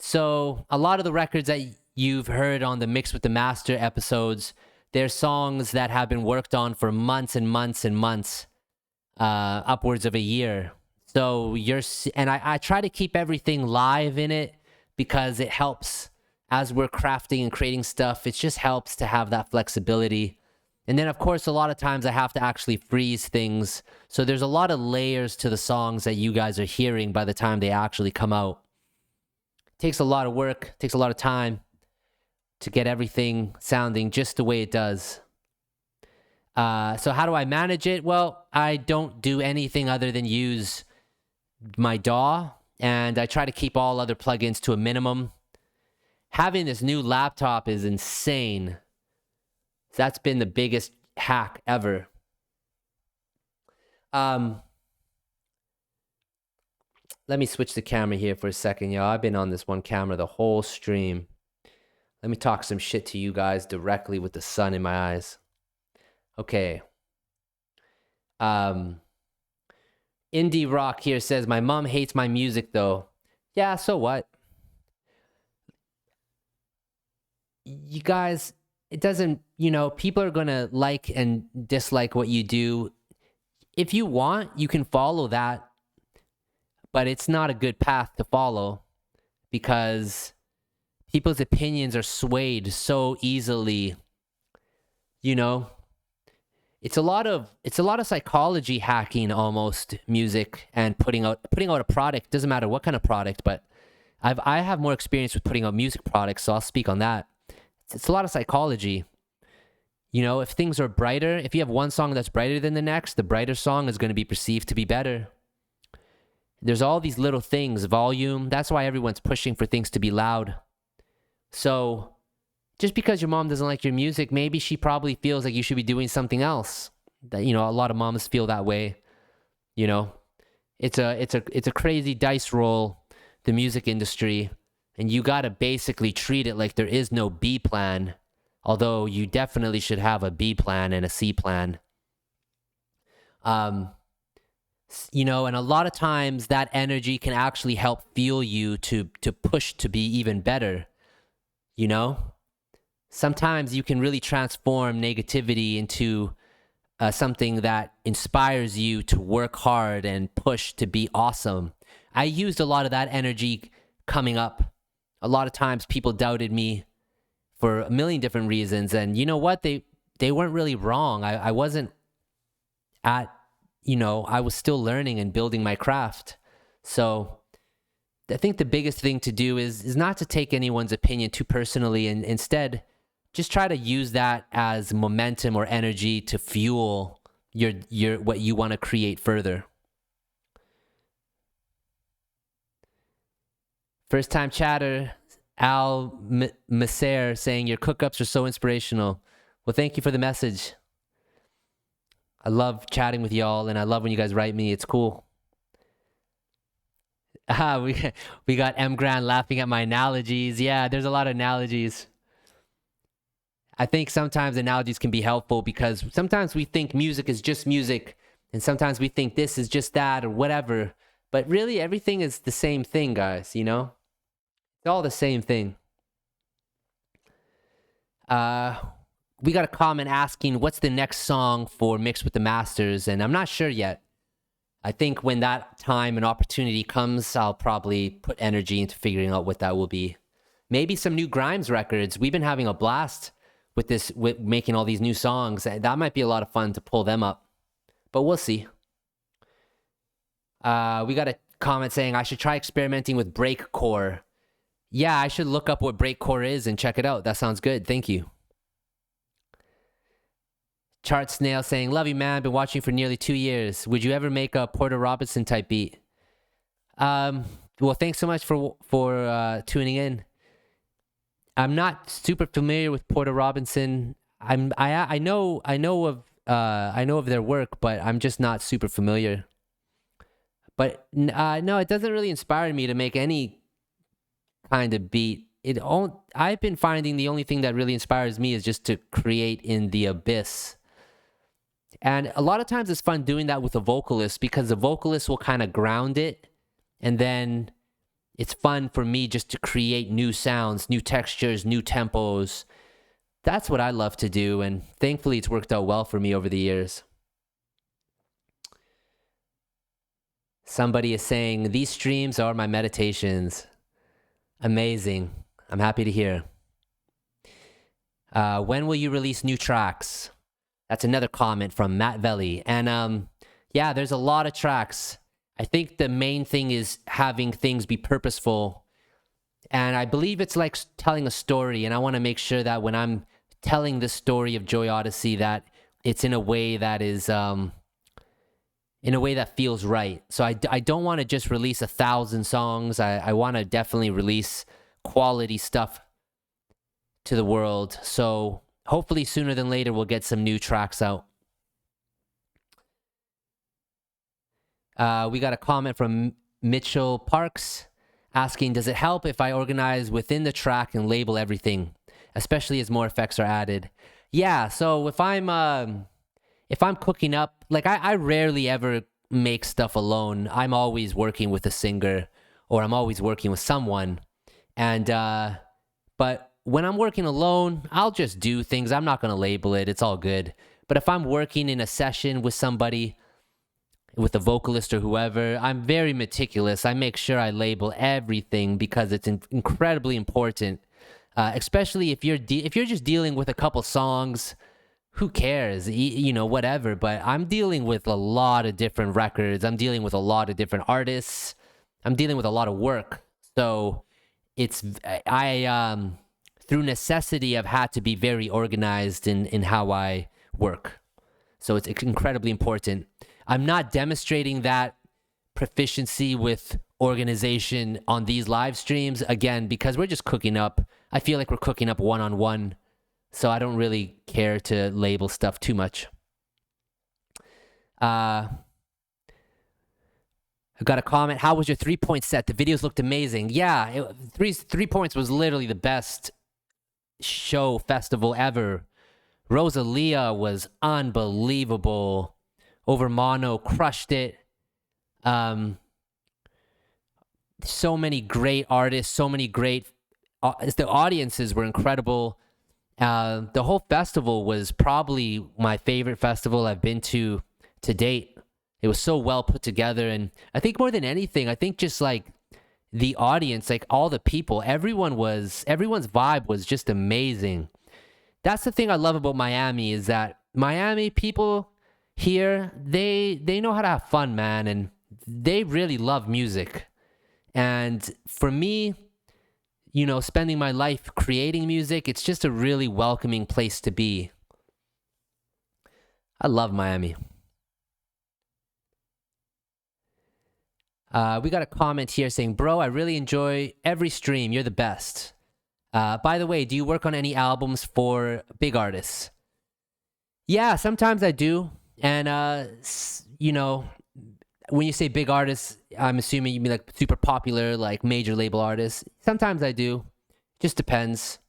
So a lot of the records that you've heard on the Mix with the Master episodes, they're songs that have been worked on for months and months and months, upwards of a year. So I try to keep everything live in it because it helps as we're crafting and creating stuff. It just helps to have that flexibility. And then, of course, a lot of times I have to actually freeze things. So there's a lot of layers to the songs that you guys are hearing by the time they actually come out. It takes a lot of work, takes a lot of time to get everything sounding just the way it does. So how do I manage it? Well, I don't do anything other than use my DAW, and I try to keep all other plugins to a minimum. Having this new laptop is insane. That's been the biggest hack ever. Let me switch the camera here for a second, y'all. I've been on this one camera the whole stream. Let me talk some shit to you guys directly with the sun in my eyes. Okay. Um, Indie Rock here says, my mom hates my music though. Yeah, so what? You guys, it doesn't, people are gonna like and dislike what you do. If you want, you can follow that, but it's not a good path to follow because people's opinions are swayed so easily. You know, it's a lot of psychology hacking almost music and putting out a product. Doesn't matter what kind of product, but I have more experience with putting out music products, so I'll speak on that. It's a lot of psychology. If things are brighter, if you have one song that's brighter than the next, the brighter song is going to be perceived to be better. There's all these little things, volume. That's why everyone's pushing for things to be loud. So just because your mom doesn't like your music, maybe she probably feels like you should be doing something else. That, a lot of moms feel that way. You know, it's a crazy dice roll, the music industry, and you got to basically treat it like there is no B plan. Although you definitely should have a B plan and a C plan. And a lot of times that energy can actually help fuel you to push to be even better. Sometimes you can really transform negativity into something that inspires you to work hard and push to be awesome. I used a lot of that energy coming up. A lot of times people doubted me for a million different reasons. And you know what? They weren't really wrong. I wasn't at, I was still learning and building my craft. So I think the biggest thing to do is not to take anyone's opinion too personally, and instead just try to use that as momentum or energy to fuel your what you want to create further. First time chatter, Al Maser saying your cookups are so inspirational. Well, thank you for the message. I love chatting with y'all, and I love when you guys write me. It's cool. We got M Grand laughing at my analogies. Yeah, there's a lot of analogies. I think sometimes analogies can be helpful because sometimes we think music is just music, and sometimes we think this is just that or whatever. But really, everything is the same thing, guys, It's all the same thing. We got a comment asking, what's the next song for Mixed with the Masters? And I'm not sure yet. I think when that time and opportunity comes, I'll probably put energy into figuring out what that will be. Maybe some new Grimes records. We've been having a blast with making all these new songs. That might be a lot of fun to pull them up, but we'll see. We got a comment saying I should try experimenting with breakcore. Yeah, I should look up what breakcore is and check it out. That sounds good. Thank you. Chart Snail saying, love you, man. Been watching for nearly 2 years. Would you ever make a Porter Robinson type beat? Well, thanks so much for tuning in. I'm not super familiar with Porter Robinson. I know of their work, but I'm just not super familiar. But no, it doesn't really inspire me to make any kind of beat. I've been finding the only thing that really inspires me is just to create in the abyss. And a lot of times it's fun doing that with a vocalist because the vocalist will kind of ground it. And then it's fun for me just to create new sounds, new textures, new tempos. That's what I love to do. And thankfully it's worked out well for me over the years. Somebody is saying, these streams are my meditations. Amazing. I'm happy to hear. When will you release new tracks? That's another comment from Matt Velli. And yeah, there's a lot of tracks. I think the main thing is having things be purposeful. And I believe it's like telling a story. And I want to make sure that when I'm telling the story of Joy Odyssey, that it's in a way that is, in a way that feels right. So I don't want to just release 1,000 songs. I want to definitely release quality stuff to the world. So hopefully sooner than later, we'll get some new tracks out. We got a comment from Mitchell Parks asking, does it help if I organize within the track and label everything, especially as more effects are added? Yeah, so if I'm if I'm cooking up, like I rarely ever make stuff alone. I'm always working with a singer, or I'm always working with someone. And but when I'm working alone, I'll just do things. I'm not going to label it. It's all good. But if I'm working in a session with somebody, with a vocalist or whoever, I'm very meticulous. I make sure I label everything because it's incredibly important. Especially if you're just dealing with a couple songs, who cares? You know, whatever. But I'm dealing with a lot of different records. I'm dealing with a lot of different artists. I'm dealing with a lot of work. So I through necessity, I've had to be very organized in how I work. So it's incredibly important. I'm not demonstrating that proficiency with organization on these live streams, again, because we're just cooking up. I feel like we're cooking up one-on-one, so I don't really care to label stuff too much. I got a comment. How was your 3-point set? The videos looked amazing. Yeah, 3 points was literally the best show festival ever. Rosalia was unbelievable. Over mono, crushed it. So many great artists, so many great. The audiences were incredible. The whole festival was probably my favorite festival I've been to date. It was so well put together, and I think more than anything, I think just like the audience, like all the people, everyone's vibe was just amazing. That's the thing I love about Miami, is that Miami people here, they know how to have fun, man, and they really love music. And for me, you know, spending my life creating music, it's just a really welcoming place to be. I love Miami. We got a comment here saying, bro, I really enjoy every stream. You're the best. By the way, do you work on any albums for big artists? Yeah, sometimes I do. And, you know, when you say big artists, I'm assuming you mean like super popular, like major label artists. Sometimes I do. Just depends.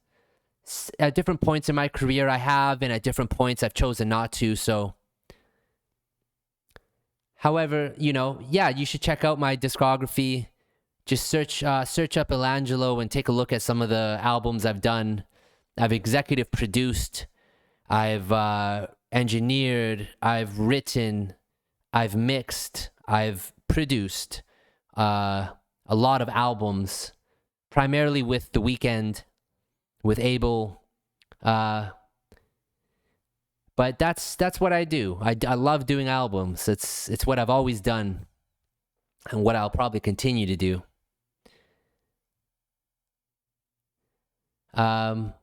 At different points in my career I have, and at different points I've chosen not to, so. However, you know, yeah, you should check out my discography. Just search up Elangelo and take a look at some of the albums I've done. I've executive produced. I've engineered. I've written. I've mixed. I've produced a lot of albums, primarily with The Weeknd, with Abel. But that's what I do. I love doing albums. It's what I've always done, and what I'll probably continue to do.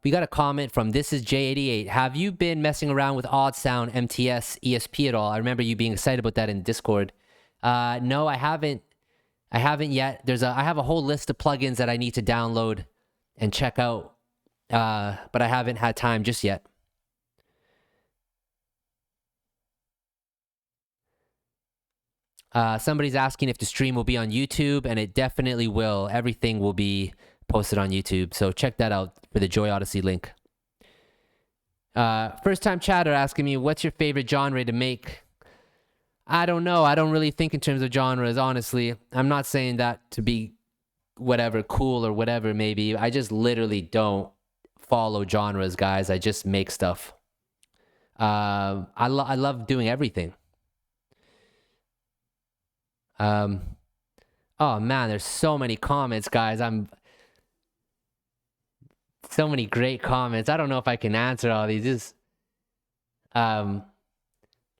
We got a comment from This Is J88. Have you been messing around with Odd Sound, MTS, ESP at all? I remember you being excited about that in Discord. No, I haven't. I haven't yet. I have a whole list of plugins that I need to download and check out, but I haven't had time just yet. Somebody's asking if the stream will be on YouTube, and it definitely will. Everything will be posted on YouTube, so check that out for the Joy Odyssey link. First time chatter asking me, what's your favorite genre to make? I don't know. I don't really think in terms of genres, honestly. I'm not saying that to be whatever, cool or whatever, maybe. I just literally don't follow genres, guys. I just make stuff. I love doing everything. Oh man, there's so many comments, guys. So many great comments. I don't know if I can answer all these.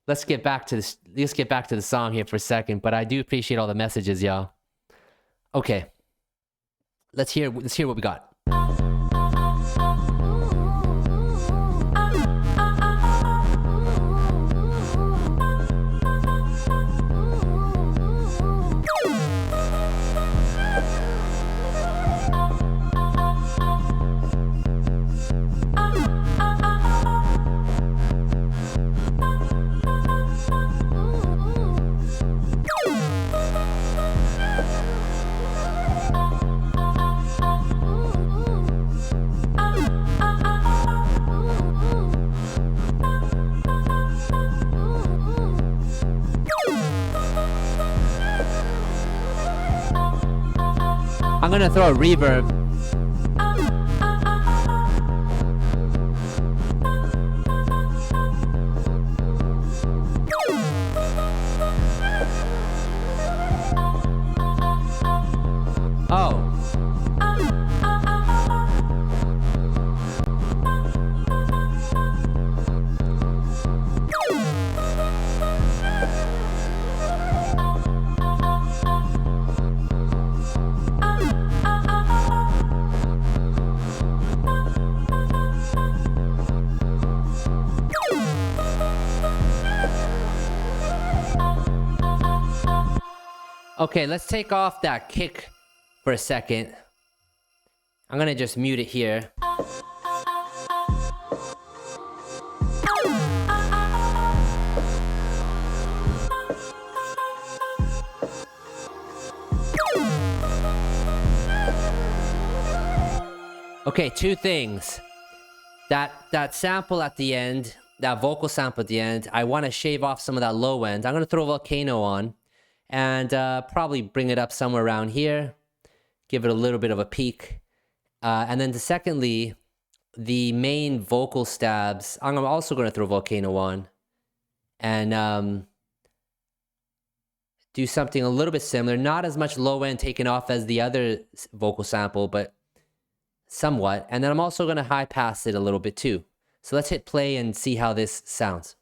Let's get back to this. Let's get back to the song here for a second. But I do appreciate all the messages, y'all. Okay, let's hear what we got. gonna throw a reverb. Oh. Okay, let's take off that kick for a second. I'm gonna just mute it here. Okay, two things. That sample at the end, that vocal sample at the end, I want to shave off some of that low end. I'm gonna throw Volcano on and probably bring it up somewhere around here. Give it a little bit of a peak. And then secondly, the main vocal stabs, I'm also going to throw Volcano on and do something a little bit similar. Not as much low end taken off as the other vocal sample, but somewhat. And then I'm also going to high pass it a little bit too. So let's hit play and see how this sounds.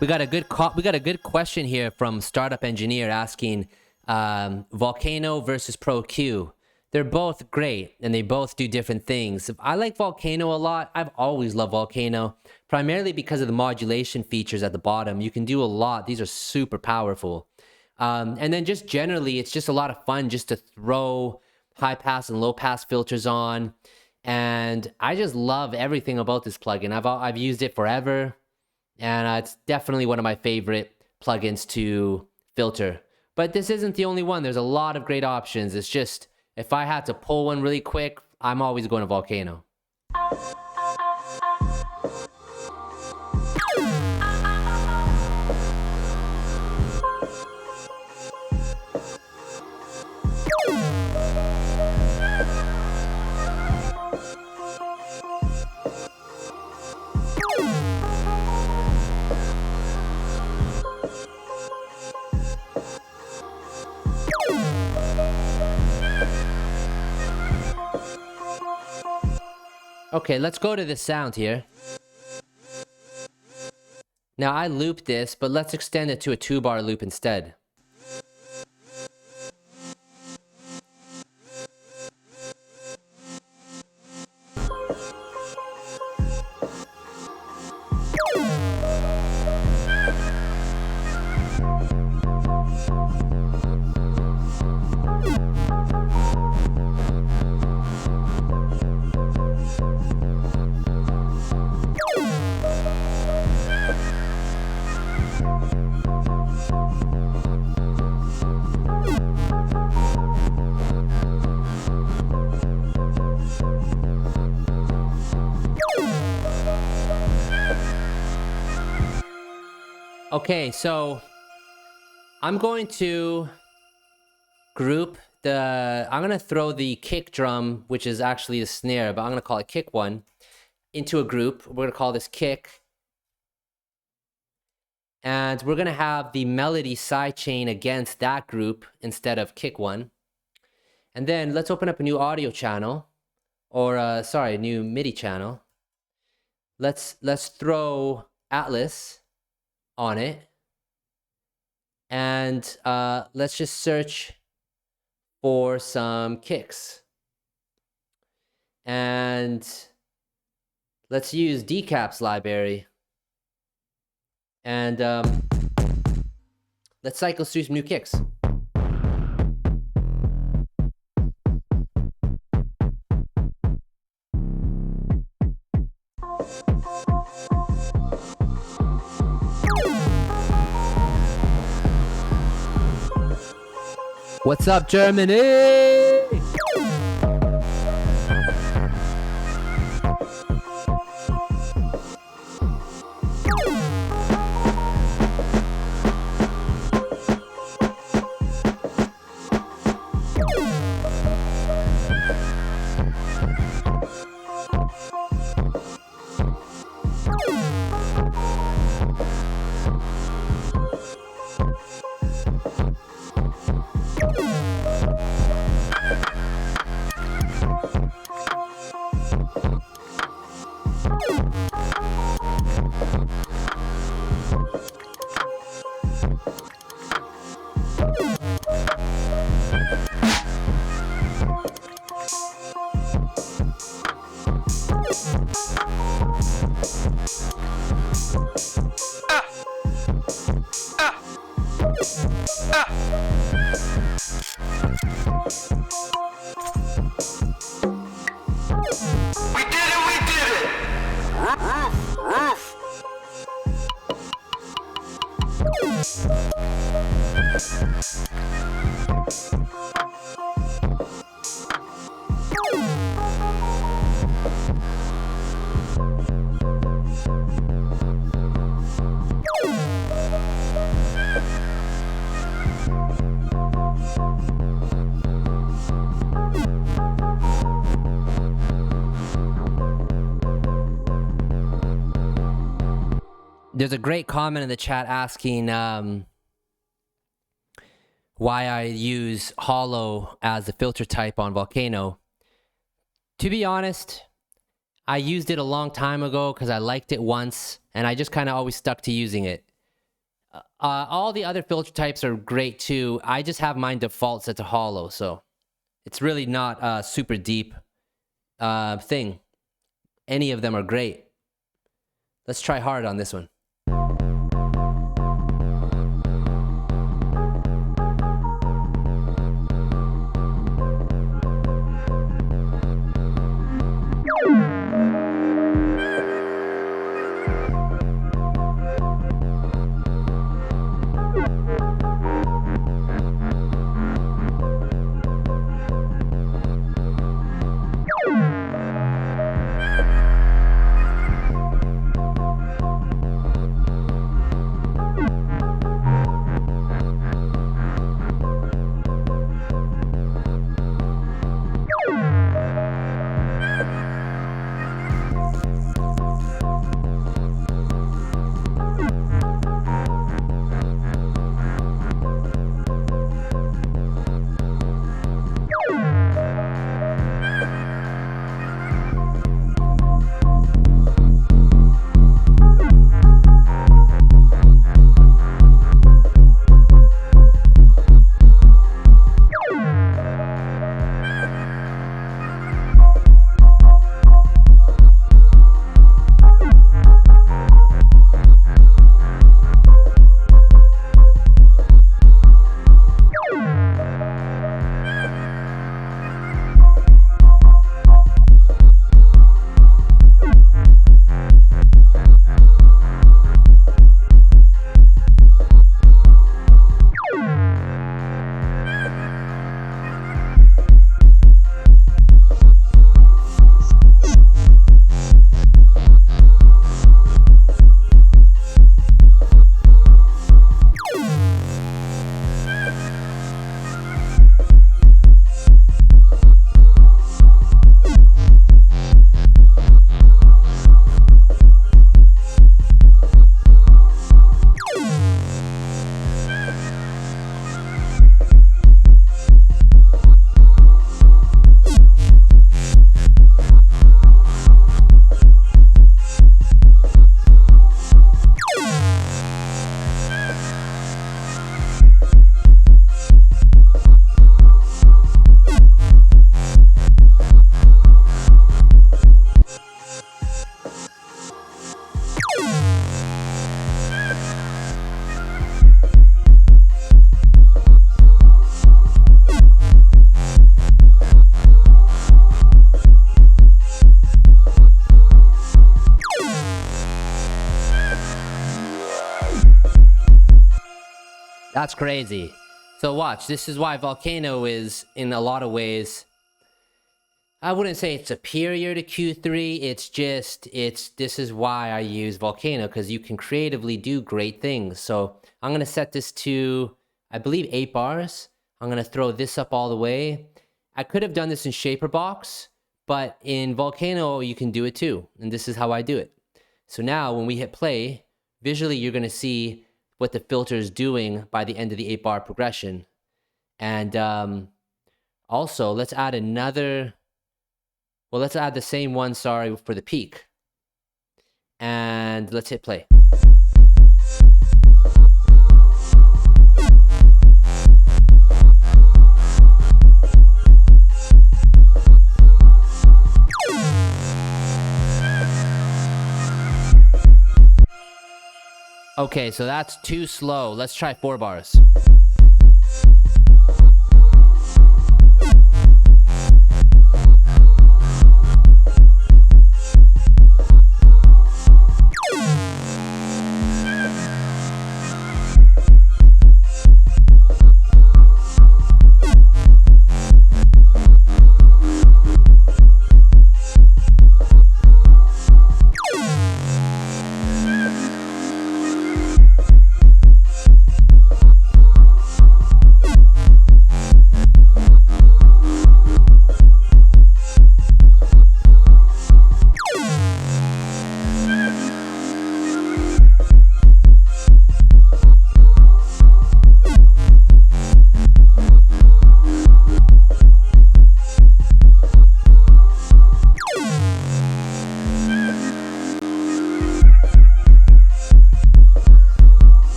We got a good question here from Startup Engineer asking Volcano versus Pro Q. They're both great and they both do different things. I like Volcano a lot. I've always loved Volcano, primarily because of the modulation features at the bottom. You can do a lot. These are super powerful. And then just generally, it's just a lot of fun just to throw high pass and low pass filters on. And I just love everything about this plugin. I've used it forever. And it's definitely one of my favorite plugins to filter. But this isn't the only one. There's a lot of great options. It's just, if I had to pull one really quick, I'm always going to Volcano. Okay, let's go to the sound here. Now I looped this, but let's extend it to a 2-bar loop instead. Okay, so I'm going to group I'm going to throw the kick drum, which is actually the snare, but I'm going to call it kick one, into a group. We're going to call this kick. And we're going to have the melody sidechain against that group instead of kick one. And then let's open up a new audio channel, or sorry, a new MIDI channel. Let's throw Atlas on it, and let's just search for some kicks, and let's use Decap's library, and let's cycle through some new kicks. What's up, Germany? There's a great comment in the chat asking why I use hollow as the filter type on Volcano. To be honest, I used it a long time ago because I liked it once, and I just kind of always stuck to using it. All the other filter types are great too. I just have mine default set to hollow, so it's really not a super deep thing. Any of them are great. Let's try hard on this one. That's crazy. So watch, this is why Volcano is, in a lot of ways, I wouldn't say it's superior to Q3, this is why I use Volcano, because you can creatively do great things. So I'm gonna set this to, I believe 8 bars. I'm gonna throw this up all the way. I could have done this in Shaperbox, but in Volcano you can do it too, and this is how I do it. So now when we hit play, visually you're gonna see what the filter is doing by the end of the 8 bar progression. And also let's add another, well, let's add the same one, sorry, for the peak. And let's hit play. Okay, so that's too slow. Let's try 4 bars.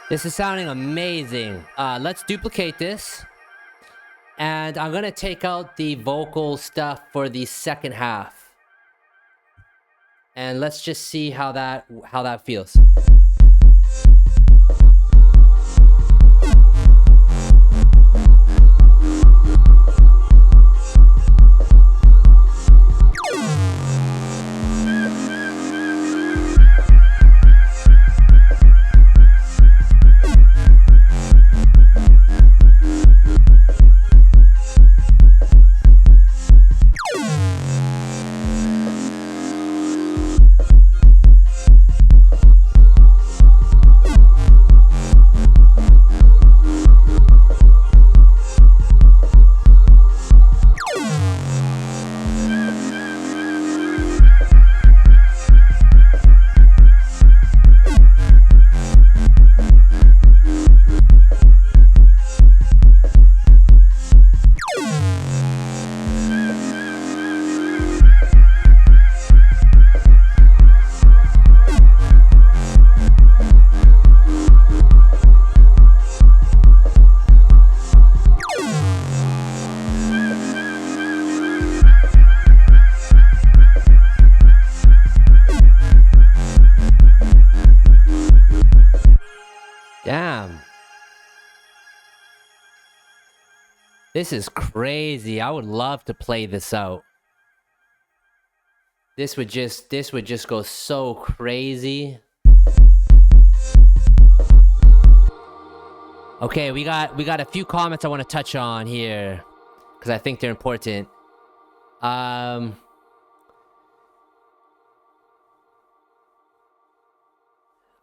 This is sounding amazing. Let's duplicate this. And I'm gonna take out the vocal stuff for the second half. And let's just see how that feels. Damn. This is crazy. I would love to play this out. This would just go so crazy. Okay, we got a few comments I want to touch on here because I think they're important.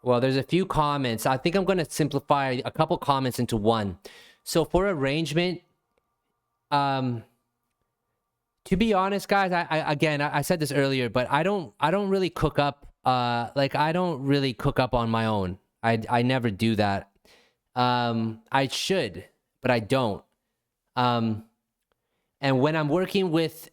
Well, there's a few comments. I think I'm going to simplify a couple comments into one. So for arrangement, to be honest, guys, I said this earlier, but I don't really cook up. Like I don't really cook up on my own. I never do that. I should, but I don't. And when I'm working with,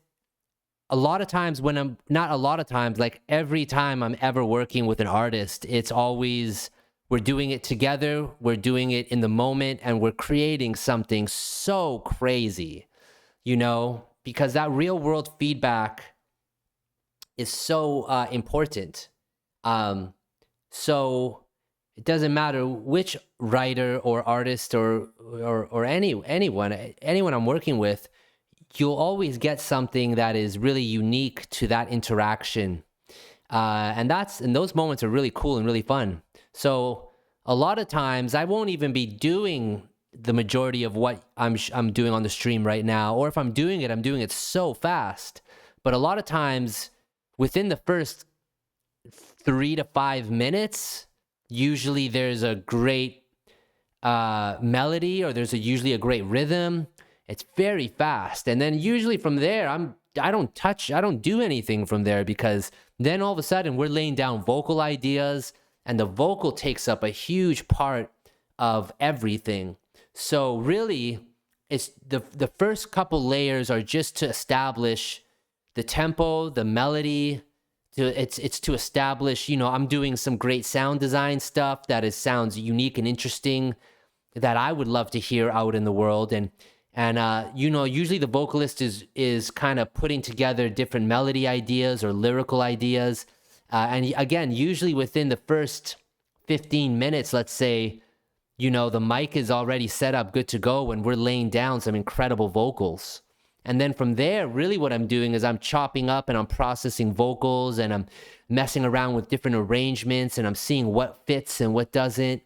a lot of times when I'm, not a lot of times, like every time I'm ever working with an artist, it's always, we're doing it together, we're doing it in the moment, and we're creating something so crazy. because that real world feedback is so important. So it doesn't matter which writer or artist or anyone I'm working with, you'll always get something that is really unique to that interaction. And those moments are really cool and really fun. So a lot of times I won't even be doing the majority of what I'm doing on the stream right now, or if I'm doing it so fast. But a lot of times within the first 3 to 5 minutes, usually there's a great melody, or there's usually a great rhythm. It's very fast. And then usually from there, I don't do anything from there, because then all of a sudden we're laying down vocal ideas, and the vocal takes up a huge part of everything. So really, it's the first couple layers are just to establish the tempo, the melody. It's to establish, I'm doing some great sound design stuff that sounds unique and interesting that I would love to hear out in the world. And usually the vocalist is kind of putting together different melody ideas or lyrical ideas. And again, usually within the first 15 minutes, let's say, the mic is already set up, good to go, when we're laying down some incredible vocals. And then from there, really what I'm doing is I'm chopping up and I'm processing vocals, and I'm messing around with different arrangements, and I'm seeing what fits and what doesn't.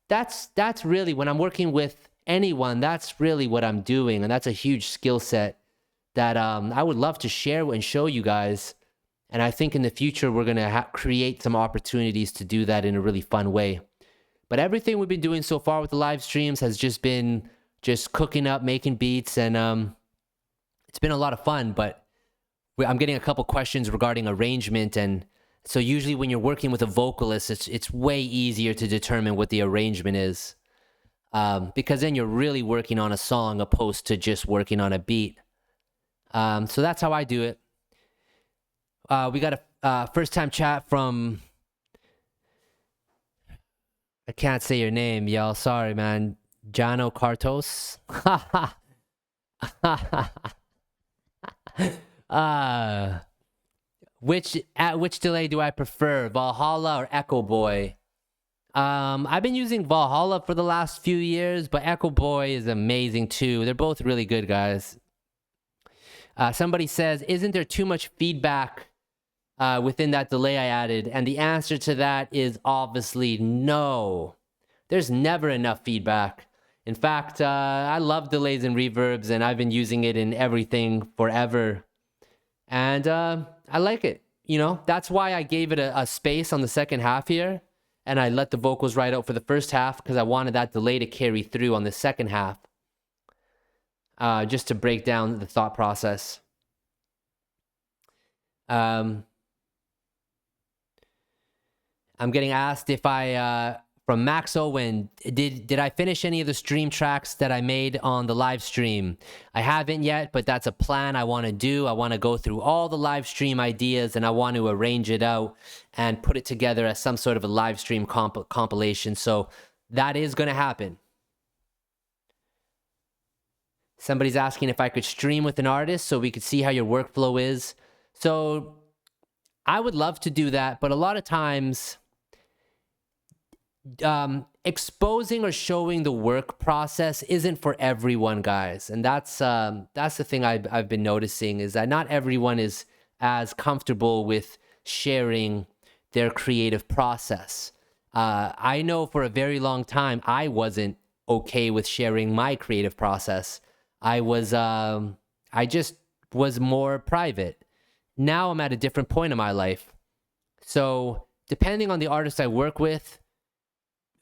That's really, when I'm working with anyone, that's really what I'm doing. And that's a huge skill set that I would love to share and show you guys. And I think in the future, we're going to create some opportunities to do that in a really fun way. But everything we've been doing so far with the live streams has just been cooking up, making beats, and it's been a lot of fun. But I'm getting a couple questions regarding arrangement, and so usually when you're working with a vocalist, it's way easier to determine what the arrangement is, because then you're really working on a song opposed to just working on a beat. So that's how I do it. We got a first-time chat from, I can't say your name, y'all. Sorry, man. Jano Kartos. Which delay do I prefer, Valhalla or Echo Boy? I've been using Valhalla for the last few years, but Echo Boy is amazing too. They're both really good, guys. Somebody says, isn't there too much feedback within that delay I added? And the answer to that is obviously no. There's never enough feedback. In fact, I love delays and reverbs, and I've been using it in everything forever. And I like it. That's why I gave it a space on the second half here, and I let the vocals ride out for the first half, because I wanted that delay to carry through on the second half, just to break down the thought process. I'm getting asked if from Max Owen, did I finish any of the stream tracks that I made on the live stream? I haven't yet, but that's a plan I want to do. I want to go through all the live stream ideas, and I want to arrange it out and put it together as some sort of a live stream compilation. So that is going to happen. Somebody's asking if I could stream with an artist so we could see how your workflow is. So I would love to do that, but a lot of times exposing or showing the work process isn't for everyone, guys. And that's the thing I've been noticing, is that not everyone is as comfortable with sharing their creative process. I know for a very long time I wasn't okay with sharing my creative process. I just was more private. Now I'm at a different point in my life. So depending on the artist I work with,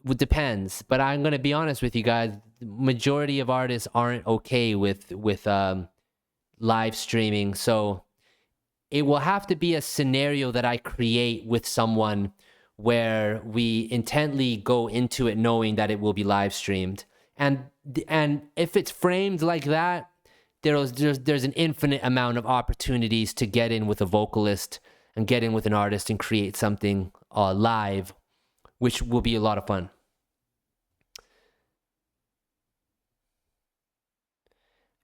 it depends. But I'm going to be honest with you guys, the majority of artists aren't okay with live streaming. So it will have to be a scenario that I create with someone where we intently go into it knowing that it will be live streamed. And if it's framed like that, there's an infinite amount of opportunities to get in with a vocalist and get in with an artist and create something live, which will be a lot of fun.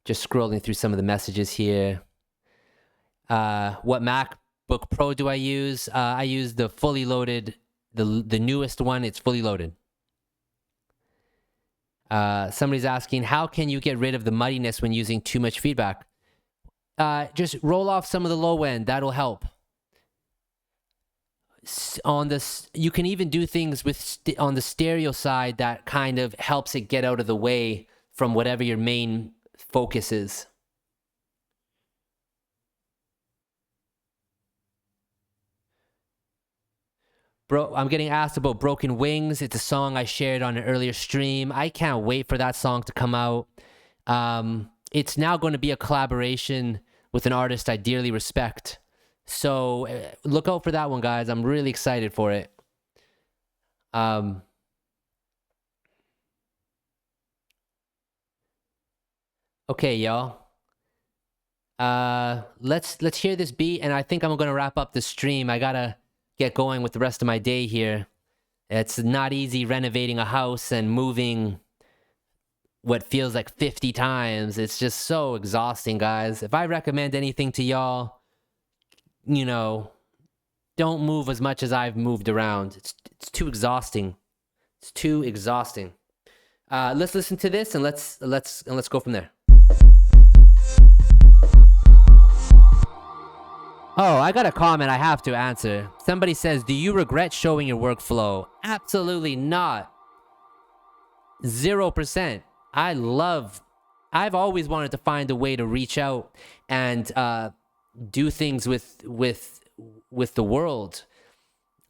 Just scrolling through some of the messages here. What MacBook Pro do I use? I use the fully loaded, the newest one. It's fully loaded. Somebody's asking, how can you get rid of the muddiness when using too much feedback? Just roll off some of the low end. That'll help. On this, you can even do things with on the stereo side that kind of helps it get out of the way from whatever your main focus is. Bro, I'm getting asked about Broken Wings. It's a song I shared on an earlier stream. I can't wait for that song to come out. It's now going to be a collaboration with an artist I dearly respect. So look out for that one, guys. I'm really excited for it. Okay, y'all. Let's hear this beat, and I think I'm gonna wrap up the stream. I gotta get going with the rest of my day here. It's not easy renovating a house and moving what feels like 50 times. It's just so exhausting, guys. If I recommend anything to y'all, you know, don't move as much as I've moved around. It's too exhausting. It's too exhausting. Let's listen to this and let's go from there. Oh, I got a comment I have to answer. Somebody says, do you regret showing your workflow? Absolutely not. 0%. I've always wanted to find a way to reach out and do things with the world.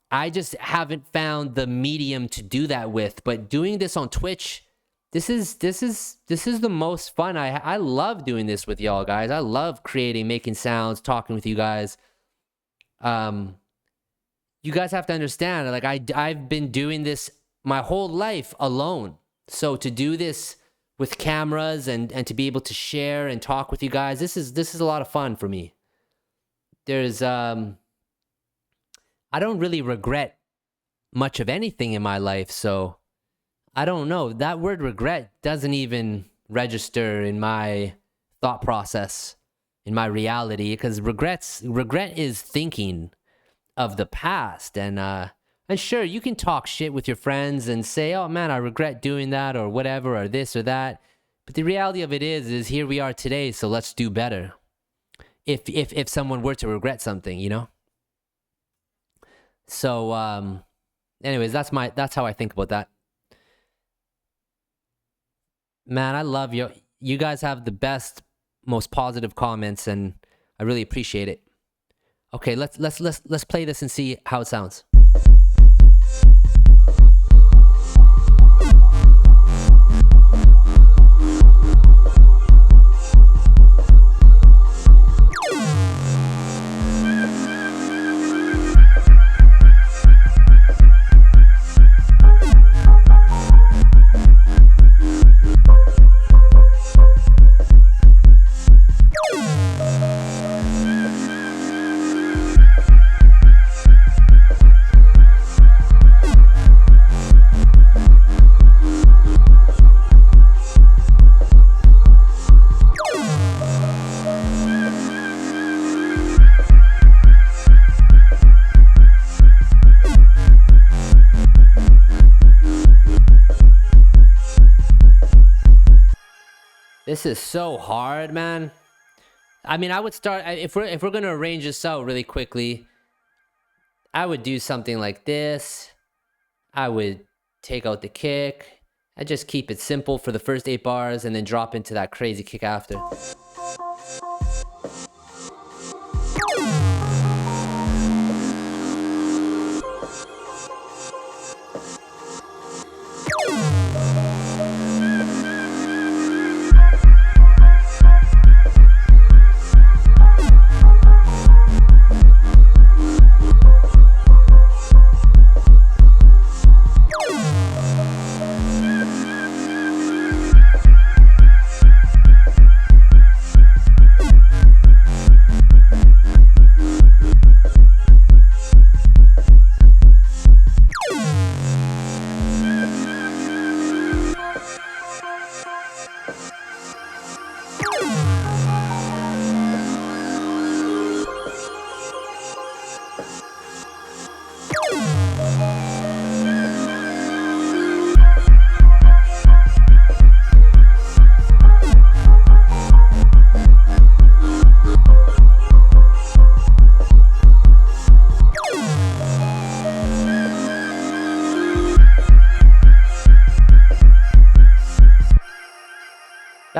I just haven't found the medium to do that with. But doing this on Twitch, this is the most fun. I love doing this with y'all guys. I love creating, making sounds, talking with you guys. You guys have to understand, like I've been doing this my whole life alone. So to do this with cameras and to be able to share and talk with you guys, this is a lot of fun for me. There's I don't really regret much of anything in my life, so I don't know. That word regret doesn't even register in my thought process, in my reality, because regret is thinking of the past. And sure, you can talk shit with your friends and say, oh man, I regret doing that or whatever, or this or that. But the reality of it is here we are today, so let's do better. If someone were to regret something, you know? So anyways, that's how I think about that. Man, I love you guys have the best, most positive comments, and I really appreciate it. Okay, let's play this and see how it sounds. This is so hard, man. I mean, I would start, if we're gonna arrange this out really quickly, I would do something like this. I would take out the kick. I just keep it simple for the first 8 bars and then drop into that crazy kick after.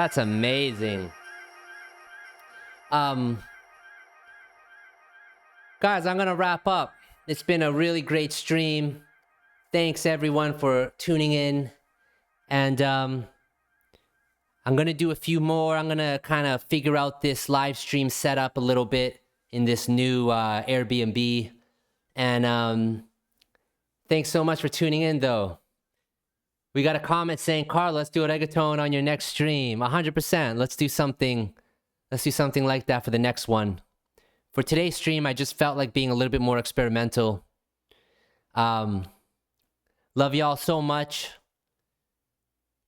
That's amazing. Guys, I'm gonna wrap up. It's been a really great stream. Thanks everyone for tuning in. And I'm gonna do a few more. I'm gonna kind of figure out this live stream setup a little bit in this new Airbnb. And thanks so much for tuning in, though. We got a comment saying, Carl, let's do a reggaeton on your next stream. 100%. Let's do something like that for the next one. For today's stream, I just felt like being a little bit more experimental. Love y'all so much.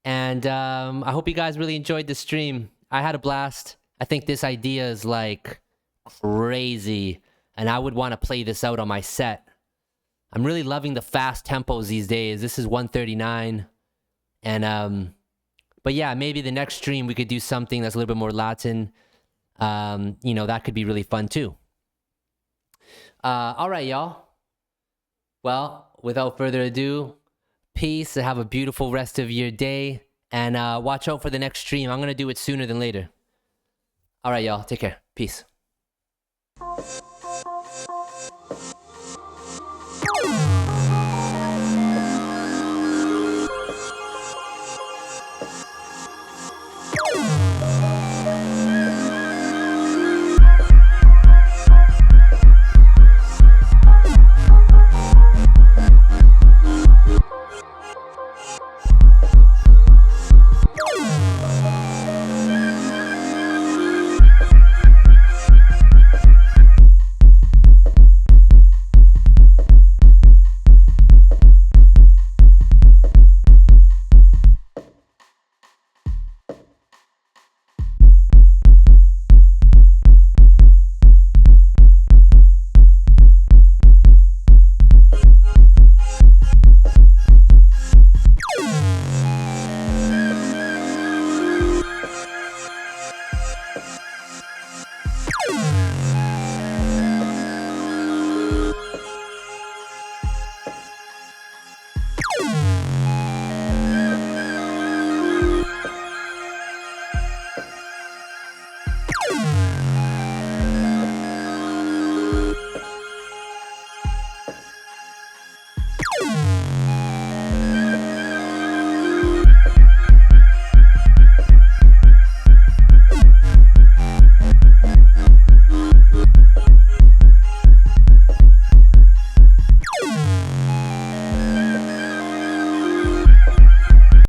And I hope you guys really enjoyed the stream. I had a blast. I think this idea is like crazy. And I would want to play this out on my set. I'm really loving the fast tempos these days. This is 139. And, but yeah, maybe the next stream we could do something that's a little bit more Latin. You know, that could be really fun too. All right, y'all. Well, without further ado, peace. Have a beautiful rest of your day. And watch out for the next stream. I'm going to do it sooner than later. All right, y'all. Take care. Peace. You